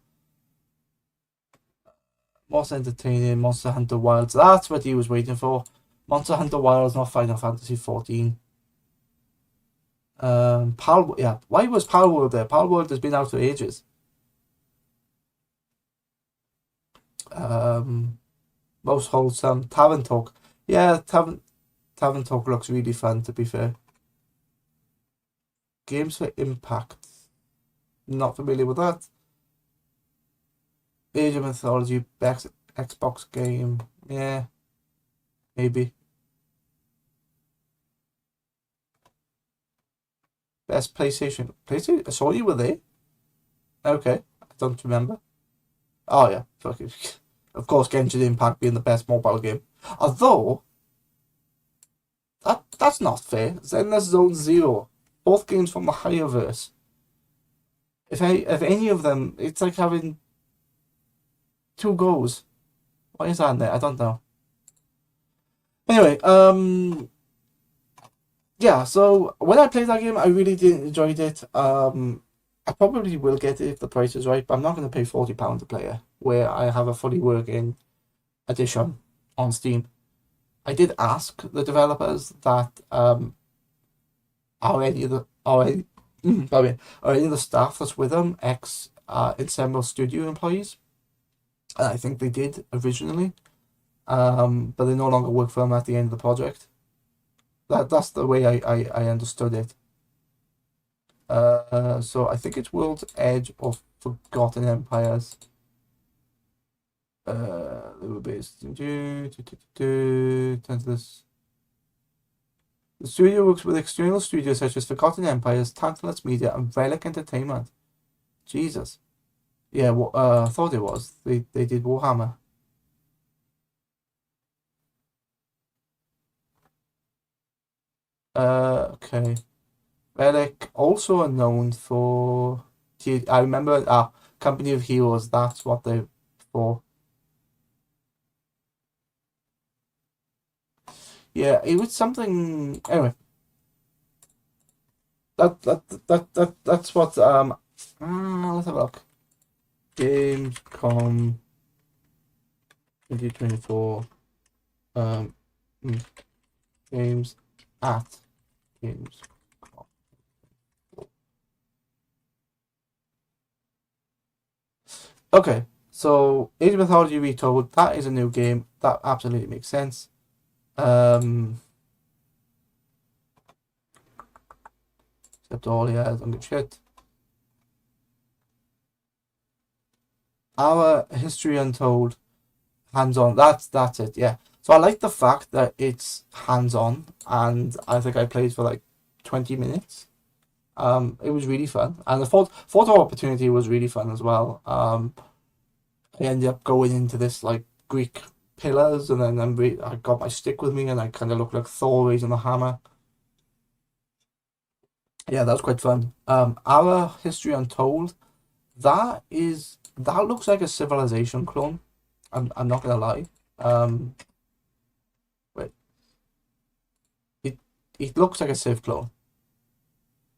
S1: Most entertaining, Monster Hunter Wilds. That's what he was waiting for. Monster Hunter Wilds, not Final Fantasy 14. Yeah. Why was Palworld there? Palworld has been out for ages. Most wholesome, Tavern Talk. Yeah, Tavern Talk looks really fun, to be fair. Games for Impact. Not familiar with that. Age of Mythology, best Xbox game. Yeah, maybe. Best PlayStation. PlayStation? I saw you were there. Okay, I don't remember. Oh yeah, fuck it. Of course, Genshin Impact being the best mobile game. Although, that's not fair. Zenless Zone Zero. Both games from the higher verse. If any of them, it's like having two goes. Why is that in there? I don't know. Anyway, yeah, so when I played that game, I really did enjoyed it. I probably will get it if the price is right, but I'm not going to pay £40 a player, where I have a fully working edition on Steam. I did ask the developers that are any of the are any of the staff that's with them ex Ensemble Studio employees, and I think they did originally, but they no longer work for them at the end of the project. That's the way I understood it. So I think it's World's Edge or Forgotten Empires. They were based in this. The studio works with external studios such as Forgotten Empires, Tantalus Media, and Relic Entertainment. Jesus. Yeah, I thought it was. They did Warhammer. Okay. Relic also are known for. I remember Company of Heroes. That's what they're for. Yeah, it was something. Anyway, that's what. Let's have a look. Gamescom 2024. Games at Gamescom. Okay, so Age of Mythology Retold. That is a new game. That absolutely makes sense. Except all yeah, don't give shit. Our History Untold, hands-on. That's it. Yeah. So I like the fact that it's hands-on, and I think I played for like 20 minutes. It was really fun, and the photo opportunity was really fun as well. I ended up going into this like Greek pillars, and then I got my stick with me, and I kind of looked like Thor raising the hammer. Yeah, that was quite fun. Our History Untold, that looks like a Civilization clone. I'm not gonna lie. Wait, it looks like a Civ clone.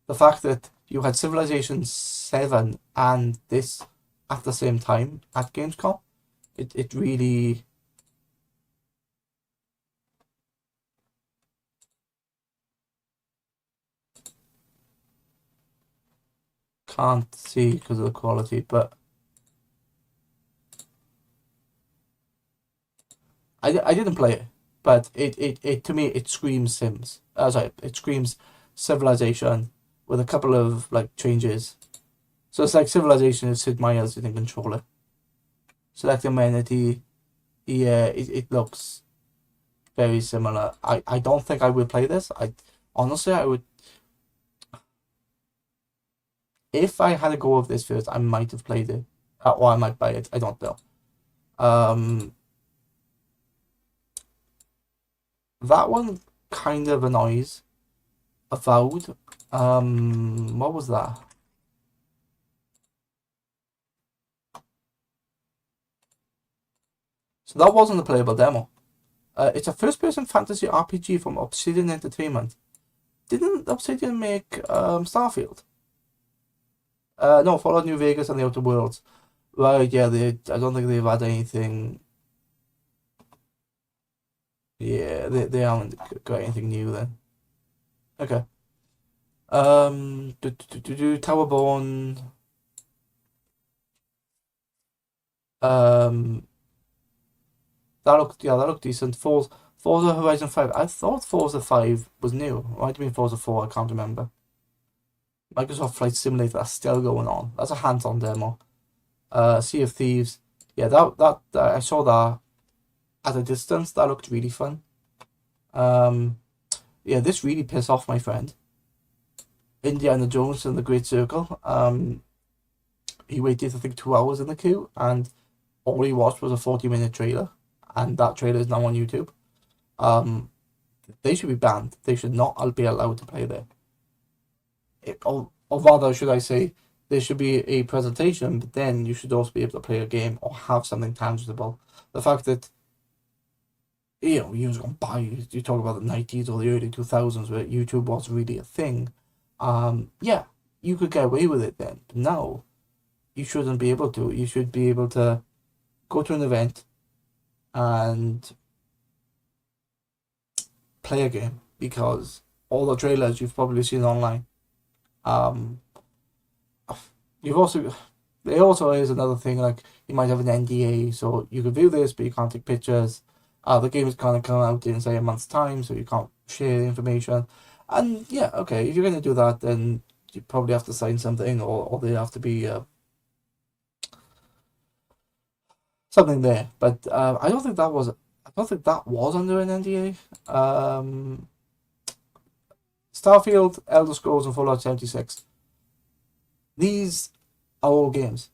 S1: The fact that you had Civilization 7 and this at the same time at Gamescom, it really. Can't see because of the quality, but I didn't play it, but it to me it screams Sims. Sorry, it screams Civilization with a couple of like changes. So it's like Civilization is Sid Meier's in controller. Select amenity. Yeah, it looks very similar. I don't think I would play this. Honestly I would. If I had a go of this first, I might have played it, or I might buy it. I don't know. That one kind of annoys. Avowed. What was that? So that wasn't a playable demo. It's a first-person fantasy RPG from Obsidian Entertainment. Didn't Obsidian make Starfield? No, Fallout New Vegas and the Outer Worlds. Right, yeah, I don't think they've had anything. Yeah, they haven't got anything new then. Okay. Towerborn. That looked decent. Forza Horizon 5. I thought Forza 5 was new. It might have been Forza 4, I can't remember. Microsoft Flight Simulator, that's still going on. That's a hands-on demo. Sea of Thieves. yeah, that I saw that at a distance. That looked really fun. Yeah, this really pissed off my friend. Indiana Jones and the Great Circle. He waited I think 2 hours in the queue, and all he watched was a 40-minute trailer, and that trailer is now on YouTube. They should be banned. They should not be allowed to play there. Or rather, should I say, there should be a presentation, but then you should also be able to play a game or have something tangible. The fact that you was going by, you talk about the 90s or the early 2000s where YouTube was really a thing. Yeah, you could get away with it then. But now, you shouldn't be able to. You should be able to go to an event and play a game because all the trailers you've probably seen online. Um, you've also there also is another thing like you might have an NDA, so you can view this, but you can't take pictures. The game is gonna come out in say a month's time, so you can't share the information. And yeah, okay, if you're gonna do that, then you probably have to sign something, or there have to be something there. But I don't think that was. I don't think that was under an NDA. Starfield, Elder Scrolls, and Fallout 76. These are all games.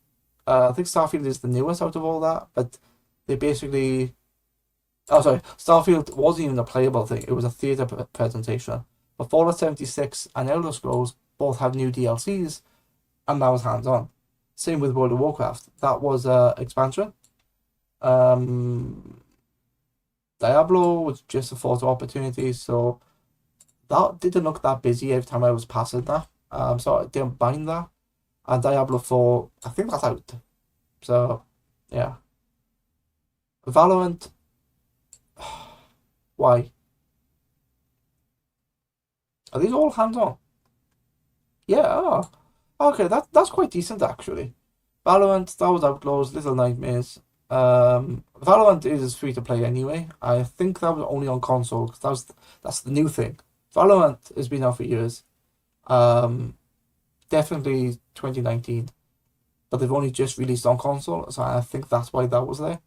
S1: I think Starfield is the newest out of all that, but they basically. Oh, sorry. Starfield wasn't even a playable thing, it was a theatre presentation. But Fallout 76 and Elder Scrolls both have new DLCs, and that was hands on. Same with World of Warcraft. That was expansion. Diablo was just a photo opportunity, so that didn't look that busy every time I was passing that. So I didn't mind that. And Diablo 4, I think that's out. So, yeah. Valorant, why? Are these all hands on? Yeah, okay, that's quite decent actually. Valorant, Star Wars Outlaws, Little Nightmares. Valorant is free to play anyway. I think that was only on console because that's the new thing. Valorant has been out for years. Definitely 2019, but they've only just released on console, so I think that's why that was there.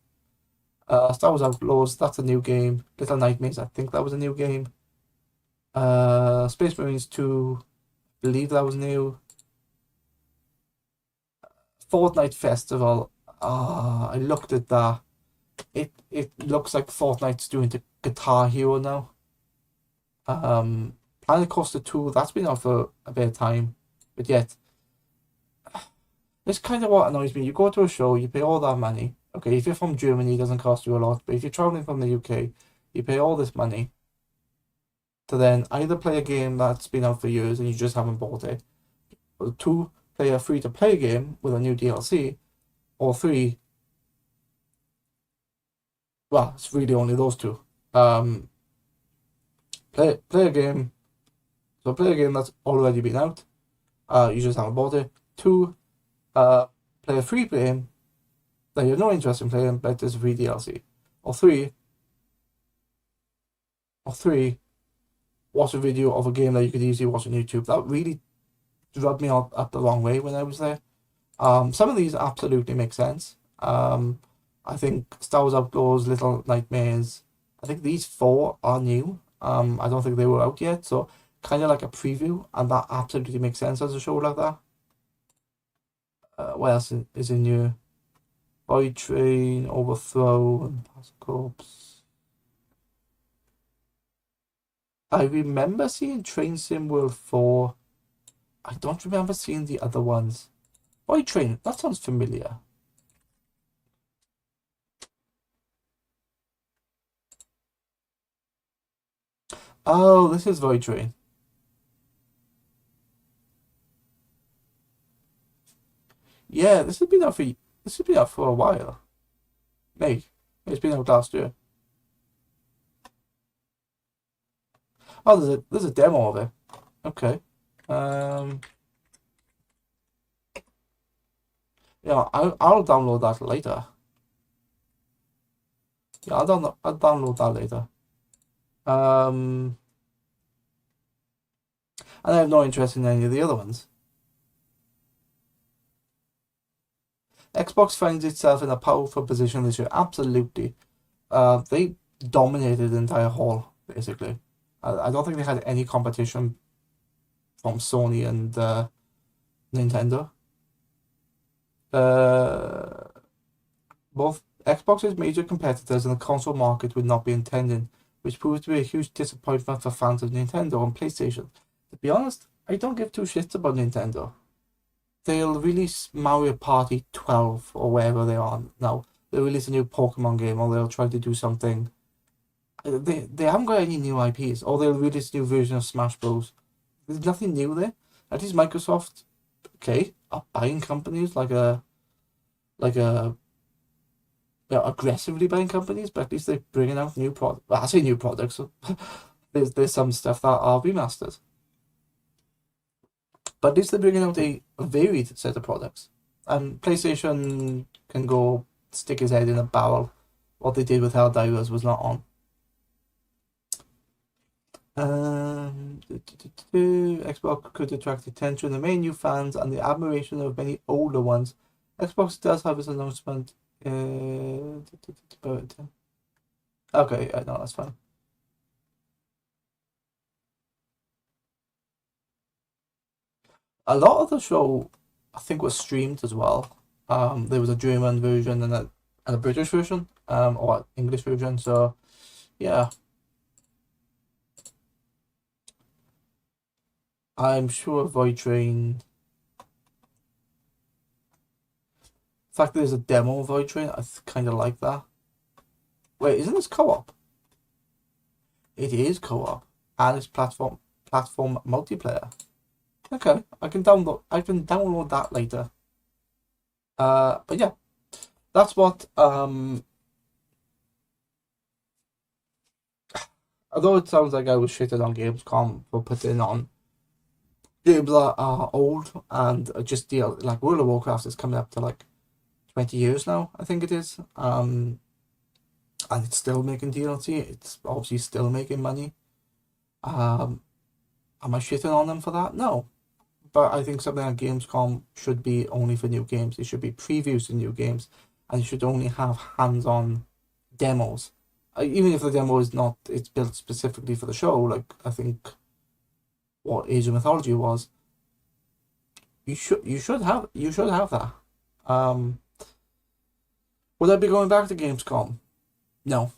S1: Star Wars Outlaws, that's a new game. Little Nightmares, I think that was a new game. Space Marines 2, I believe that was new. Fortnite Festival, I looked at that. It looks like Fortnite's doing the Guitar Hero now. Planet Coaster 2, that's been out for a bit of time, but yet, this kind of what annoys me. You go to a show, you pay all that money. Okay, if you're from Germany, it doesn't cost you a lot, but if you're traveling from the UK, you pay all this money to then either play a game that's been out for years and you just haven't bought it, or two, play a free-to-play game with a new DLC, or three, well, it's really only those two. Play a game. So play a game that's already been out. You just haven't bought it. Two, play a free game that you have no interest in playing, but there's a free DLC. Or three, watch a video of a game that you could easily watch on YouTube. That really rubbed me up the wrong way when I was there. Some of these absolutely make sense. I think Star Wars Outlaws, Little Nightmares, I think these four are new. I don't think they were out yet, so kind of like a preview, and that absolutely makes sense as a show like that. What else is in new? Void Train, Overthrow, and Pass Corps. I remember seeing Train Sim World 4. I don't remember seeing the other ones. Void Train, that sounds familiar. Oh, this is Void Train. Yeah, this has been out for a while. May. It's been out last year. Oh, there's a demo of it. Okay. Yeah, I'll download that later. Yeah, I'll download that later. And I have no interest in any of the other ones. Xbox finds itself in a powerful position this year. Absolutely. They dominated the entire hall, basically. I don't think they had any competition from Sony and Nintendo. Both Xbox's major competitors in the console market would not be intending, which proved to be a huge disappointment for fans of Nintendo and PlayStation. To be honest, I don't give two shits about Nintendo. They'll release Mario Party 12 or wherever they are now. They'll release a new Pokemon game, or they'll try to do something. They haven't got any new IPs, or they'll release a new version of Smash Bros. There's nothing new there. At least Microsoft, okay, are buying companies like a aggressively buying companies, but at least they're bringing out new products. Well, I say new products. There's some stuff that are remastered, but at least they're bringing out a varied set of products. And PlayStation can go stick his head in a barrel. What they did with Helldivers was not on. Xbox could attract attention of many new fans and the admiration of many older ones. Xbox does have its announcement. Okay, no, that's fine. A lot of the show, I think, was streamed as well. There was a German version and a British version, or English version. So, yeah, I'm sure Void Train. In fact, there's a demo of Void Train. I kind of like that. Wait, isn't this co-op? It is co-op, and it's platform multiplayer. Okay, I can download that later. But yeah, that's what although it sounds like I was shitting on Gamescom for putting on games that are old and just deal like World of Warcraft is coming up to like 20 years now, I think it is. And it's still making DLC. It's obviously still making money. Am I shitting on them for that? No. But I think something like Gamescom should be only for new games. It should be previews to new games, and you should only have hands-on demos. Even if the demo is not, it's built specifically for the show. Like I think what Age of Mythology was. You should have that. Would I be going back to Gamescom? No.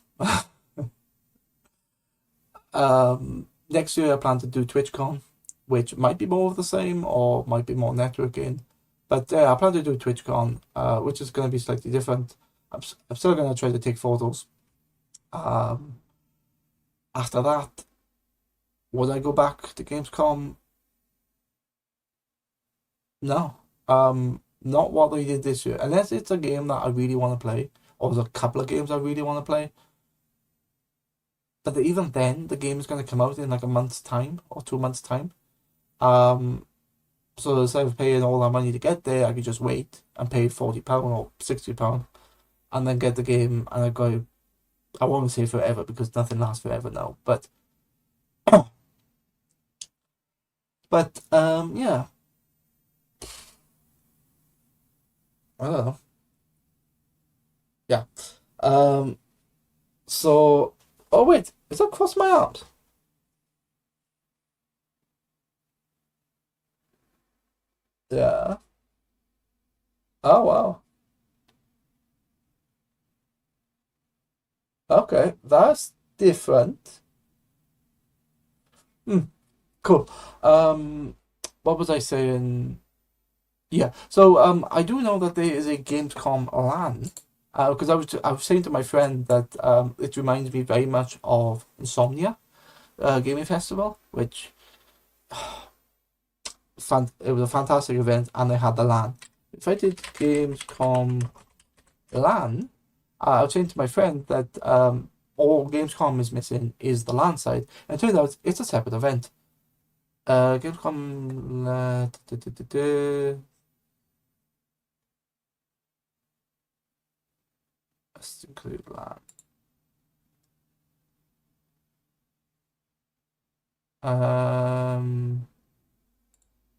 S1: Next year I plan to do TwitchCon, which might be more of the same or might be more networking. But I plan to do TwitchCon, which is going to be slightly different. I'm still going to try to take photos. After that, would I go back to Gamescom? No. Not what they did this year. Unless it's a game that I really want to play, or there's a couple of games I really want to play. But even then, the game is going to come out in like a month's time or 2 months' time. So instead of paying all that money to get there, I could just wait and pay £40 or £60 and then get the game. And I won't say forever because nothing lasts forever now. But yeah, I don't know. Yeah. So, oh wait, is that cross my arms? Yeah. Oh wow. Okay, that's different. Hmm. Cool. What was I saying? Yeah. So I do know that there is a Gamescom LAN. Because I was saying to my friend that it reminds me very much of Insomnia, gaming festival, which it was a fantastic event, and they had the LAN. If I did Gamescom LAN, I was saying to my friend that all Gamescom is missing is the LAN side, and it turns out it's a separate event. Gamescom. Let's include LAN.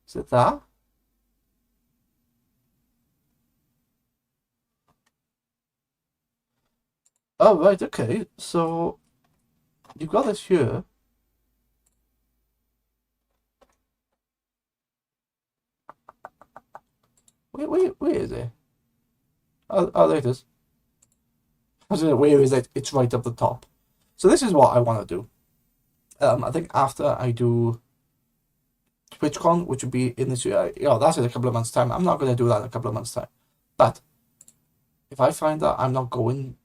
S1: Is it that? Oh, right, okay. So you've got this here. Where is it? Oh, there it is. I was like, where is it? It's right up the top. So this is what I want to do. I think after I do TwitchCon, which would be in this year, that's in a couple of months' time. I'm not going to do that in a couple of months' time. But if I find that I'm not going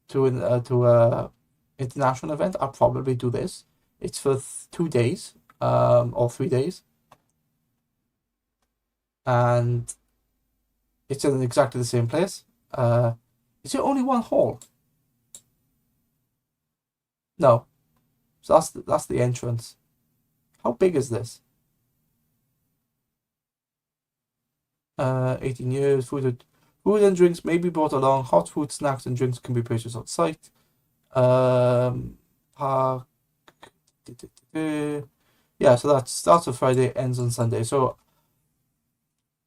S1: to a international event, I'll probably do this. It's for 2 days, or 3 days, and it's in exactly the same place. Is it only one hall? No. So that's the entrance. How big is this? 18 years. Food and drinks may be brought along. Hot food, snacks, and drinks can be purchased on site. Park. Yeah, so that starts on Friday, ends on Sunday. So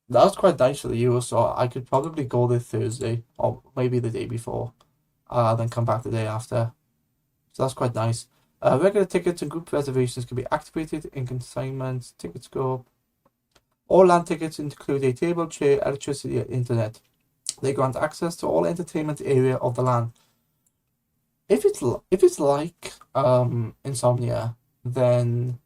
S1: that's quite nice for the Euro. So I could probably go there Thursday or maybe the day before, then come back the day after. So that's quite nice. Regular tickets and group reservations can be activated in consignment, ticket scope. All land tickets include a table, chair, electricity, and internet. They grant access to all entertainment area of the land. If it's like Insomnia, then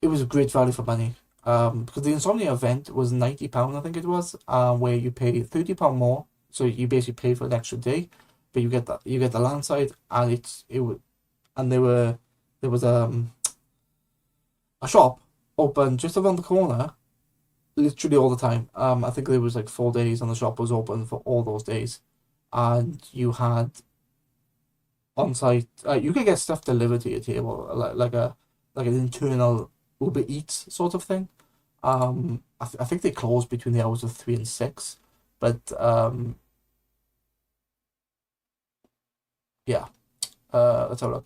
S1: it was a great value for money. Because the Insomnia event was £90, I think it was, where you pay £30 more, so you basically pay for an extra day, but you get the land side, and there was a shop open just around the corner, literally all the time. I think there was like 4 days, and the shop was open for all those days, and you had on site. You could get stuff delivered to your table, like an internal Uber Eats sort of thing. I think they close between the hours of 3 and 6, but yeah. Let's have a look.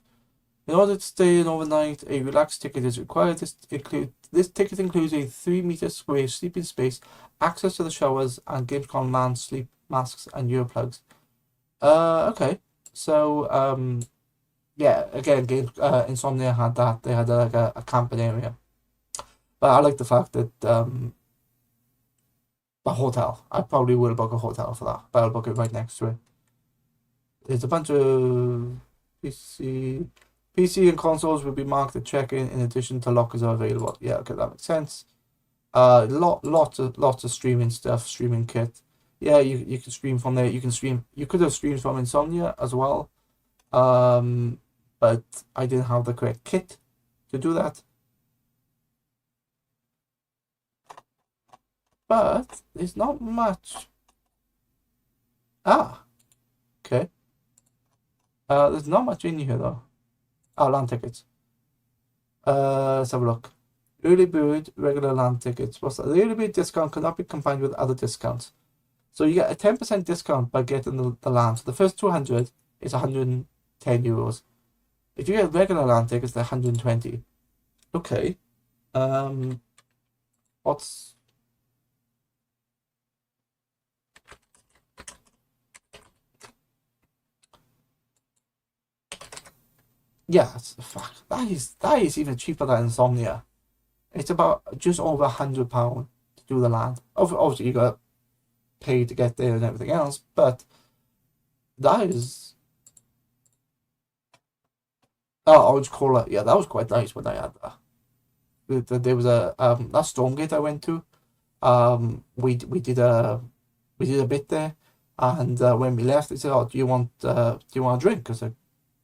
S1: In order to stay in overnight, a relaxed ticket is required. This ticket includes a 3 meter square sleeping space, access to the showers, and Gamescom LAN sleep masks and earplugs. Okay. So yeah, again, Insomnia had that. They had like a camping area, but I like the fact that a hotel. I probably will book a hotel for that, but I'll book it right next to it. There's a bunch of PC. PC and consoles will be marked at check-in in addition to lockers are available. Yeah, okay, that makes sense. Lots of streaming stuff, streaming kit. Yeah, you can stream from there. You could have streamed from Insomnia as well. But I didn't have the correct kit to do that. But there's not much. Ah, okay. There's not much in here though. Oh, land tickets. Let's have a look. Early bird, regular land tickets. What's that? The early bird discount cannot be combined with other discounts. So you get a 10% discount by getting the land. So the first 200 is €110. If you get regular land tickets, they're 120. Okay. What's yeah, fuck. That is even cheaper than Insomnia. It's about just over £100 to do the land. Obviously, you got to pay to get there and everything else, but that is. Oh, Orange Cola. Yeah, that was quite nice when I had that. There was a that Stormgate I went to. We did a bit there, and when we left, they said, "Oh, do you want a drink?" I said,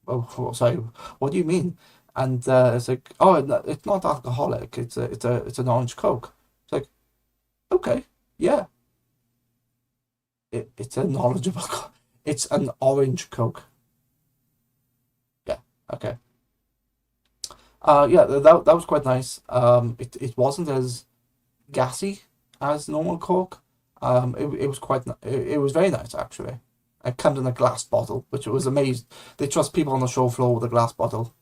S1: "Oh, sorry, what do you mean?" And it's like, "Oh, it's not alcoholic. It's an orange Coke." It's like, okay, yeah, it's a knowledgeable. It's an orange Coke. Yeah, okay. Yeah, that was quite nice. It wasn't as gassy as normal Coke. It was it was very nice actually. It comes in a glass bottle, which was amazing. They trust people on the show floor with a glass bottle.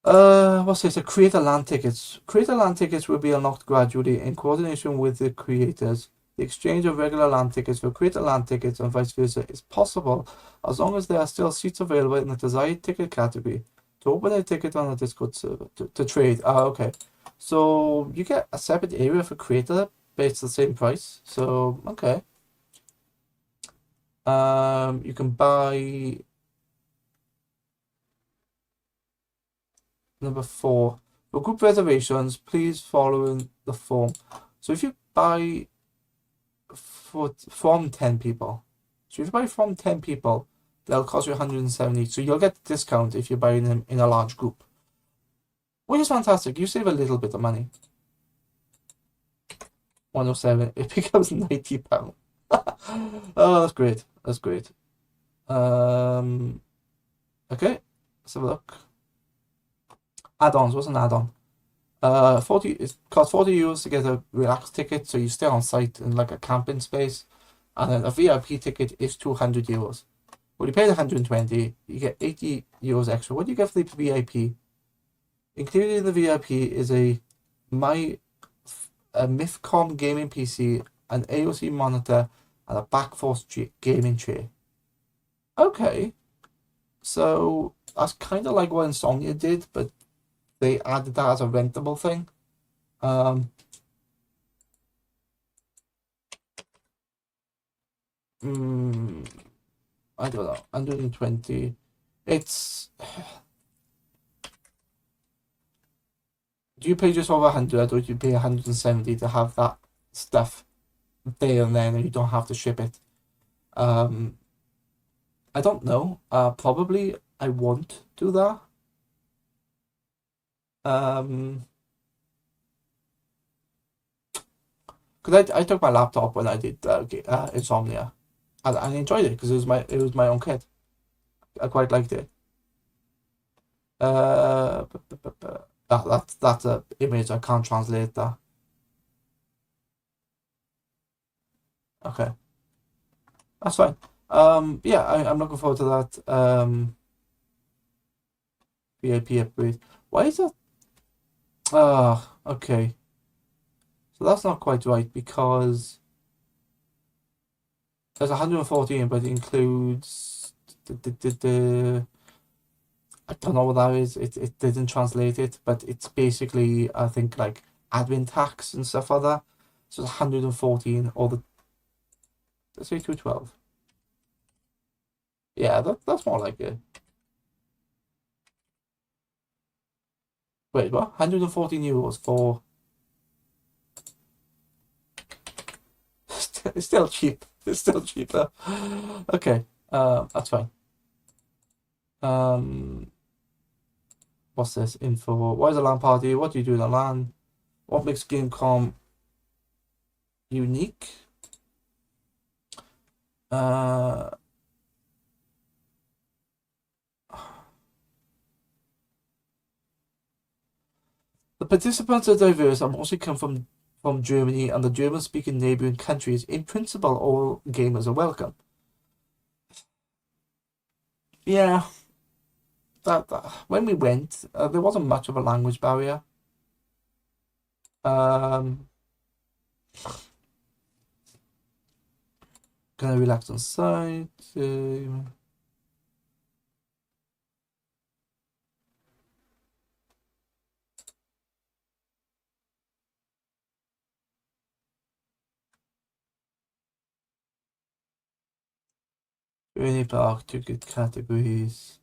S1: What's this? Creator land tickets. Creator land tickets will be unlocked gradually in coordination with the creators. The exchange of regular LAN tickets for creator LAN tickets and vice versa is possible as long as there are still seats available in the desired ticket category. To open a ticket on a Discord server to trade. Okay. So you get a separate area for creator, but it's the same price. So okay. You can buy number 4. For group reservations, please follow in the form. So if you buy from 10 people, they'll cost you 170. So you'll get a discount if you're buying them in a large group, which is fantastic. You save a little bit of money. 107. It becomes £90. Oh, that's great. That's great. Okay, let's have a look. Add-ons. What's an add-on? 40. It costs €40 to get a relaxed ticket, so you stay on site in like a camping space, and then a VIP ticket is €200. Well, you pay 120, you get €80 extra. What do you get for the VIP? Included in the VIP is a MIFCOM gaming PC, an AOC monitor, and a Backforce gaming chair. Okay, so that's kind of like what Insomnia did, but they added that as a rentable thing. I don't know, 120. It's. Do you pay just over 100, or do you pay 170 to have that stuff there and then, and you don't have to ship it? I don't know. Probably I won't do that. Because I took my laptop when I did Insomnia, and I enjoyed it because it was my own kit. I quite liked it. That's a image. I can't translate that. Okay, that's fine. Yeah, I'm looking forward to that. VIP upgrade. Why is that? Okay. So that's not quite right because there's 114, but it includes I don't know what that is. It didn't translate it, but it's basically I think like admin tax and stuff like that. So it's 114 or let's say 212. Yeah, that's more like it. Wait, what? €114 for. It's still cheap. It's still cheaper. Okay, that's fine. What's this info? Why is a LAN party? What do you do in a LAN? What makes Gamescom unique? The participants are diverse and mostly come from Germany and the German-speaking neighboring countries. In principle, all gamers are welcome. Yeah, that when we went, there wasn't much of a language barrier. Can I relax on site? Journey park ticket categories.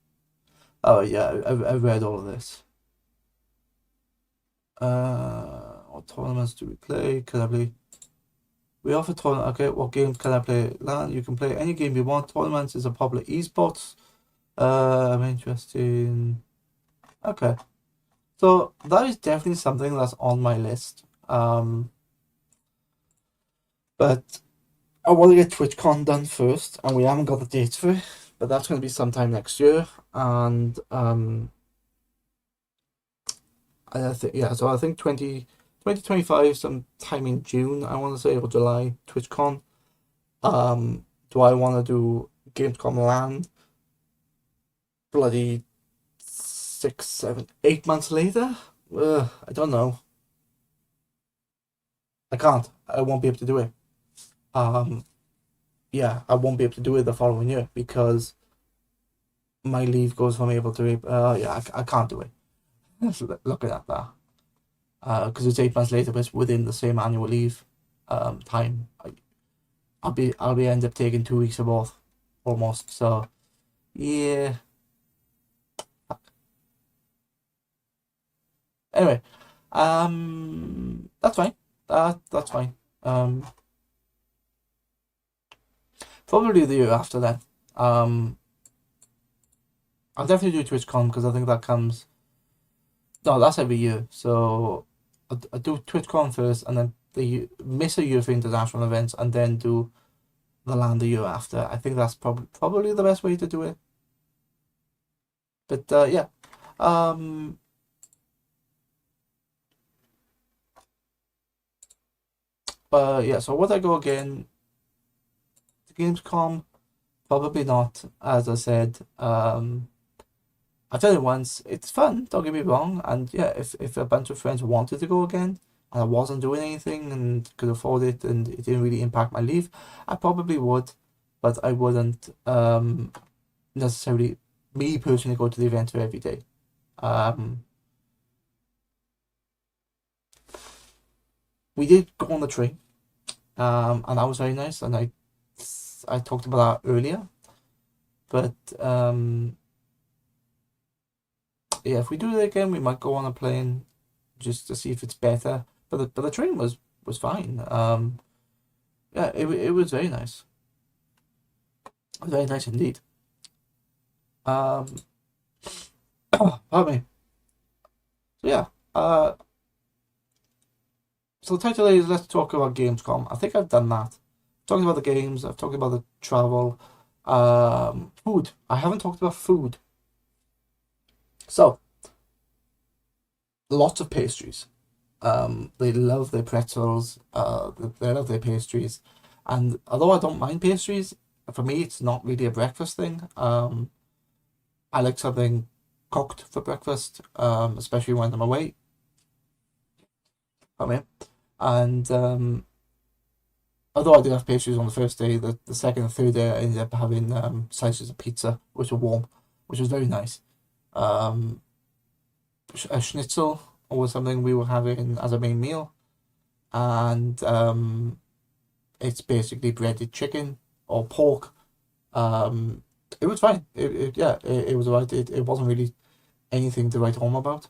S1: Oh yeah, I've read all of this. What tournaments do we play? Can I play? We offer tournament. Okay, what games can I play? LAN. You can play any game you want. Tournaments is a popular esports. I'm interested. Okay, so that is definitely something that's on my list. But I want to get TwitchCon done first, and we haven't got the dates for it, but that's going to be sometime next year. And I think yeah, so I think 2025 sometime in June, I want to say, or July, TwitchCon. Do I want to do Gamescom LAN bloody 6, 7, 8 months later? I don't know. I can't. I won't be able to do it. yeah, I won't be able to do it the following year because my leave goes from April to April. Yeah, I can't do it. Looking at that, because it's 8 months later, but it's within the same annual leave time. I'll be end up taking 2 weeks of both, almost. So yeah. Anyway, that's fine. That's fine. Probably the year after then. I'll definitely do TwitchCon because I think that comes. No, that's every year. So I do TwitchCon first, and then miss a year for international events, and then do the LAN the year after. I think that's probably the best way to do it. But yeah, yeah. So would I go again? The Gamescom, probably not. As I said, I've done it once. It's fun. Don't get me wrong. And yeah, if a bunch of friends wanted to go again, and I wasn't doing anything and could afford it, and it didn't really impact my leave, I probably would, but I wouldn't necessarily me personally go to the event every day. We did go on the train, and that was very nice, and I talked about that earlier, but yeah, if we do it again, we might go on a plane just to see if it's better. But the train was fine. Yeah, it was very nice, very nice indeed. Pardon me. So yeah, so the title is Let's Talk About Gamescom. I think I've done that. Talked about the games. I've talked about the travel. Food. I haven't talked about food. So lots of pastries. They love their pretzels. They love their pastries, and although I don't mind pastries, for me it's not really a breakfast thing. I like something cooked for breakfast, especially when I'm away. I mean, and although I did have pastries on the first day, the second and third day I ended up having slices of pizza, which were warm, which was very nice. Um, a schnitzel was something we were having as a main meal, and it's basically breaded chicken or pork. It was fine. Yeah, it was alright. It wasn't really anything to write home about.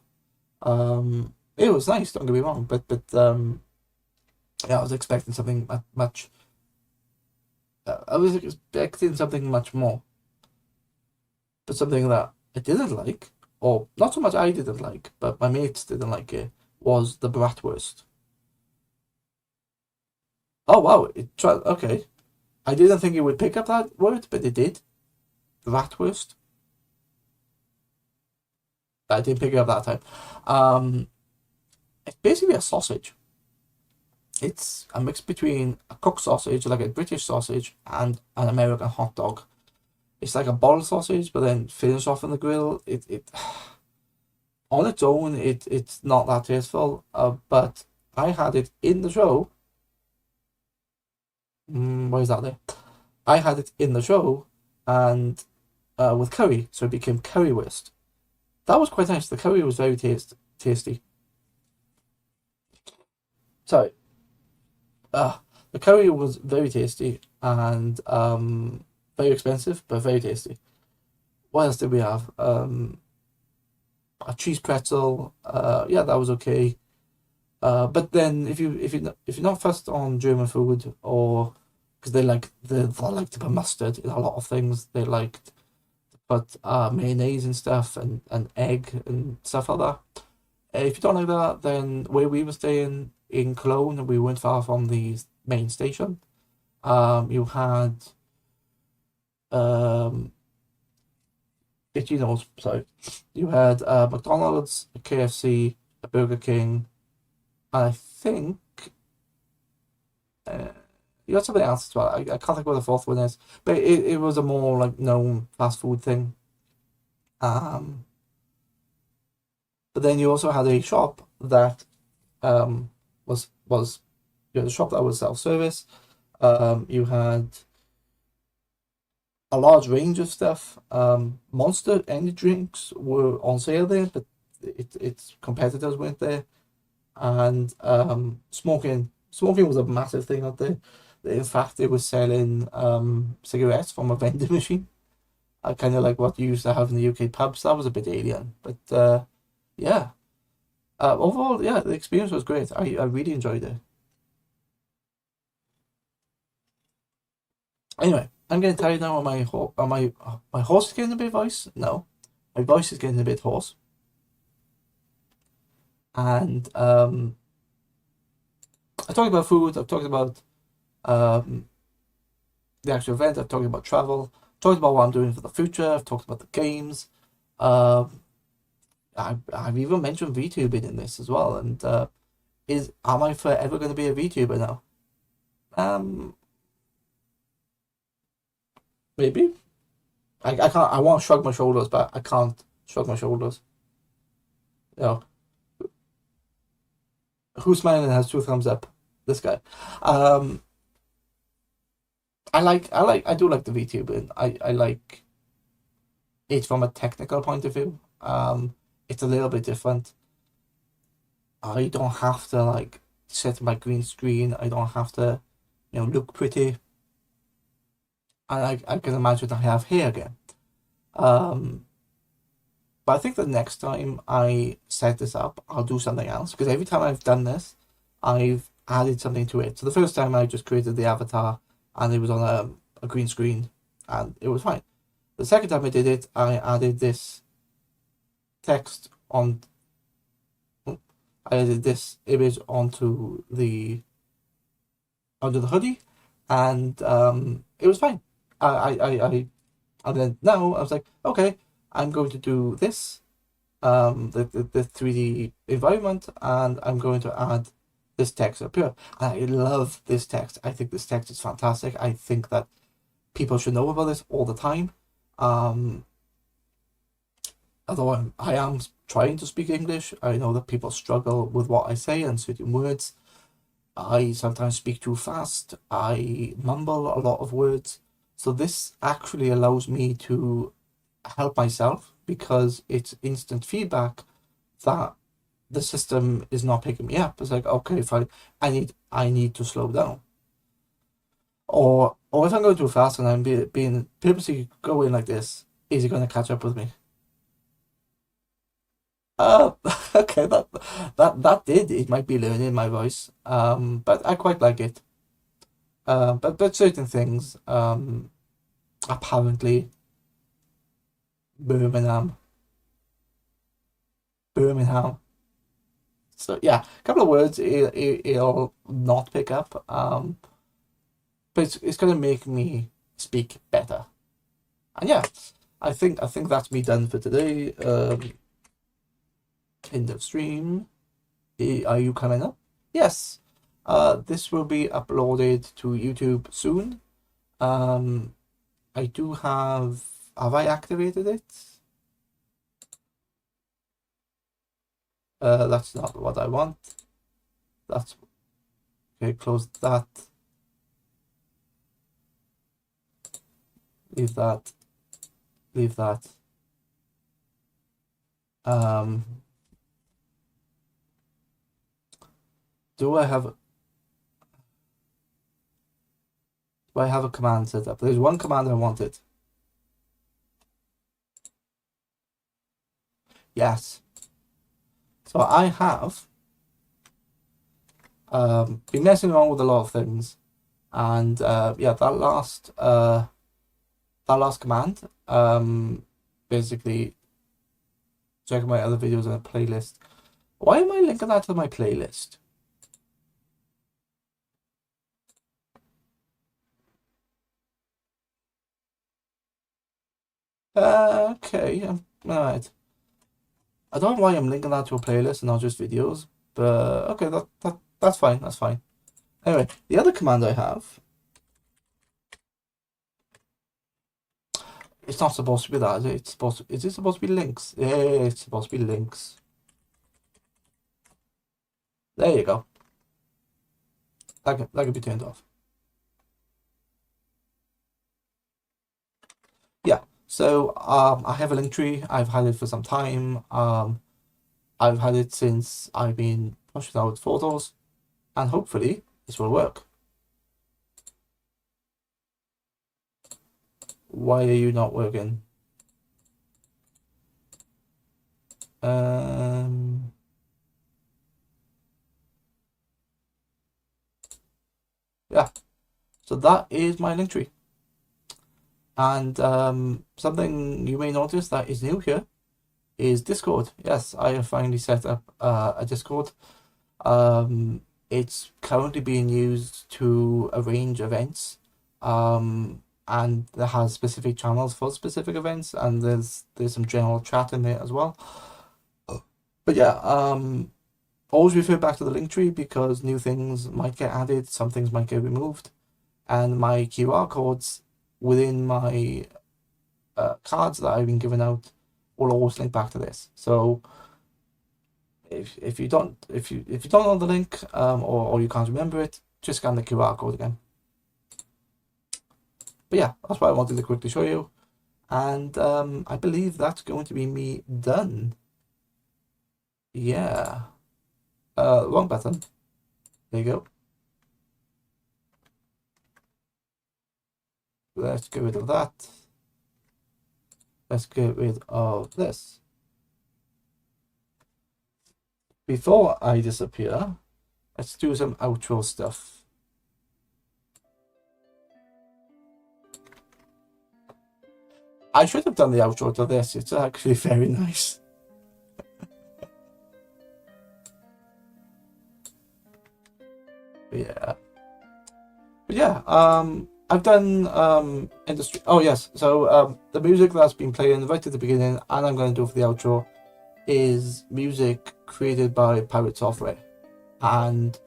S1: It was nice. Don't get me wrong, but yeah, I was expecting something much. I was expecting something much more, but something that I didn't like, or not so much I didn't like, but my mates didn't like it, was the bratwurst. Oh wow, it tried. Okay, I didn't think it would pick up that word, but it did. Bratwurst. I didn't pick it up that time. Um, it's basically a sausage. It's a mix between a cooked sausage, like a British sausage, and an American hot dog. It's like a boiled sausage, but then finished off on the grill. It on its own, it's not that tasteful. But I had it in the show. Why is that there? I had it in the show, and with curry, so it became currywurst. That was quite nice. The curry was very tasty. Sorry, the curry was very tasty and very expensive, but very tasty. What else did we have? A cheese pretzel. Yeah, that was okay. But then if you're not fussed on German food, or because they like to put mustard in a lot of things, they like to put mayonnaise and stuff, and egg and stuff like that. If you don't like that, then where we were staying in Cologne, we weren't far from the main station. You had um, knows, sorry, you had McDonald's, a KFC, a Burger King, and I think uh, you got something else as well. I can't think what the fourth one is, but it was a more like known fast food thing. Um, but then you also had a shop that was the shop that was self service. You had a large range of stuff. Monster energy drinks were on sale there, but its competitors weren't there. And smoking was a massive thing out there. In fact, they were selling cigarettes from a vending machine. I kind of like what you used to have in the UK pubs. That was a bit alien, but yeah. Overall, yeah, the experience was great. I really enjoyed it. Anyway, I'm getting tired now. My horse is getting a bit voice? No, my voice is getting a bit hoarse. And I talked about food. I've talked about the actual event. I've talked about travel. Talked about what I'm doing for the future. I've talked about the games. I've even mentioned VTubing in this as well. And am I forever going to be a VTuber now? Maybe. I can't. I want to shrug my shoulders, but I can't shrug my shoulders. You know, who's smiling and has two thumbs up? This guy. Um, I do like the VTubing. I like it from a technical point of view. It's a little bit different. I don't have to like set my green screen. I don't have to, look pretty. I can imagine I have hair again. Um, but I think the next time I set this up, I'll do something else because every time I've done this, I've added something to it. So the first time I just created the avatar and it was on a green screen and it was fine. The second time I did it, I added this text on. I added this image onto the hoodie, and it was fine. And then now I was like, okay, I'm going to do this, the 3D environment, and I'm going to add this text up here. I love this text. I think this text is fantastic. I think that people should know about this all the time. Although I am trying to speak English, I know that people struggle with what I say and certain words. I sometimes speak too fast. I mumble a lot of words. So this actually allows me to help myself because it's instant feedback that the system is not picking me up. It's like, okay, fine, I need to slow down. Or if I'm going too fast and I'm being purposely going like this, is it going to catch up with me? Uh, okay, that did. It might be learning my voice. But I quite like it. But certain things, apparently Birmingham, Birmingham. So yeah, a couple of words it'll not pick up. But it's gonna make me speak better. And yeah, I think that's me done for today. End of stream. Are you coming up? Yes. This will be uploaded to YouTube soon. I do have I activated it? That's not what I want. That's okay, close that. Leave that. Leave that. Do I have a command set up? There's one command I wanted. Yes. So I have been messing around with a lot of things, and yeah, that last command, basically check my other videos in a playlist. Why am I linking that to my playlist? Okay, alright. I don't know why I'm linking that to a playlist and not just videos, but okay, that's fine, that's fine. Anyway, the other command I have, it's not supposed to be that, is it? Is it supposed to be links? Yeah, it's supposed to be links. There you go. That can be turned off. So I have a link tree. I've had it for some time. I've had it since I've been pushing out photos, and hopefully this will work. Why are you not working? Yeah, so that is my link tree. And something you may notice that is new here is Discord. Yes, I have finally set up a Discord. It's currently being used to arrange events, and it has specific channels for specific events, and there's some general chat in there as well. But yeah, always refer back to the link tree because new things might get added, some things might get removed, and my QR codes within my cards that I've been giving out will always link back to this. So if you don't know the link, or you can't remember it, just scan the QR code again. But yeah, that's what I wanted to quickly show you, and I believe that's going to be me done. Yeah, wrong button. There you go. Let's get rid of that. Let's get rid of this. Before I disappear, let's do some outro stuff. I should have done the outro to this. It's actually very nice. Yeah. But yeah, I've done industry. Oh yes, so the music that's been playing right at the beginning, and I'm going to do for the outro, is music created by Pirate Software, and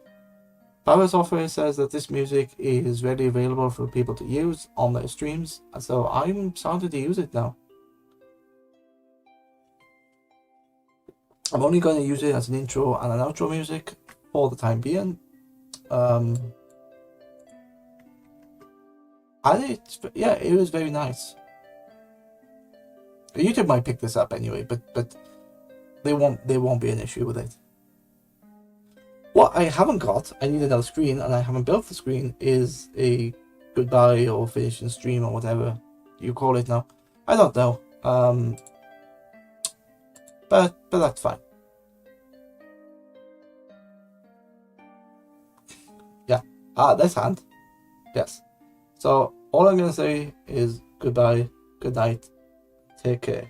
S1: Pirate Software says that this music is readily available for people to use on their streams, and so I'm starting to use it now. I'm only going to use it as an intro and an outro music for the time being. And it was very nice. YouTube might pick this up anyway, but they won't be an issue with it. What I haven't got, I need another screen, and I haven't built the screen, is a goodbye or finishing stream or whatever you call it now. I don't know. But that's fine. Yeah. This hand. Yes. So all I'm gonna say is goodbye, good night, take care.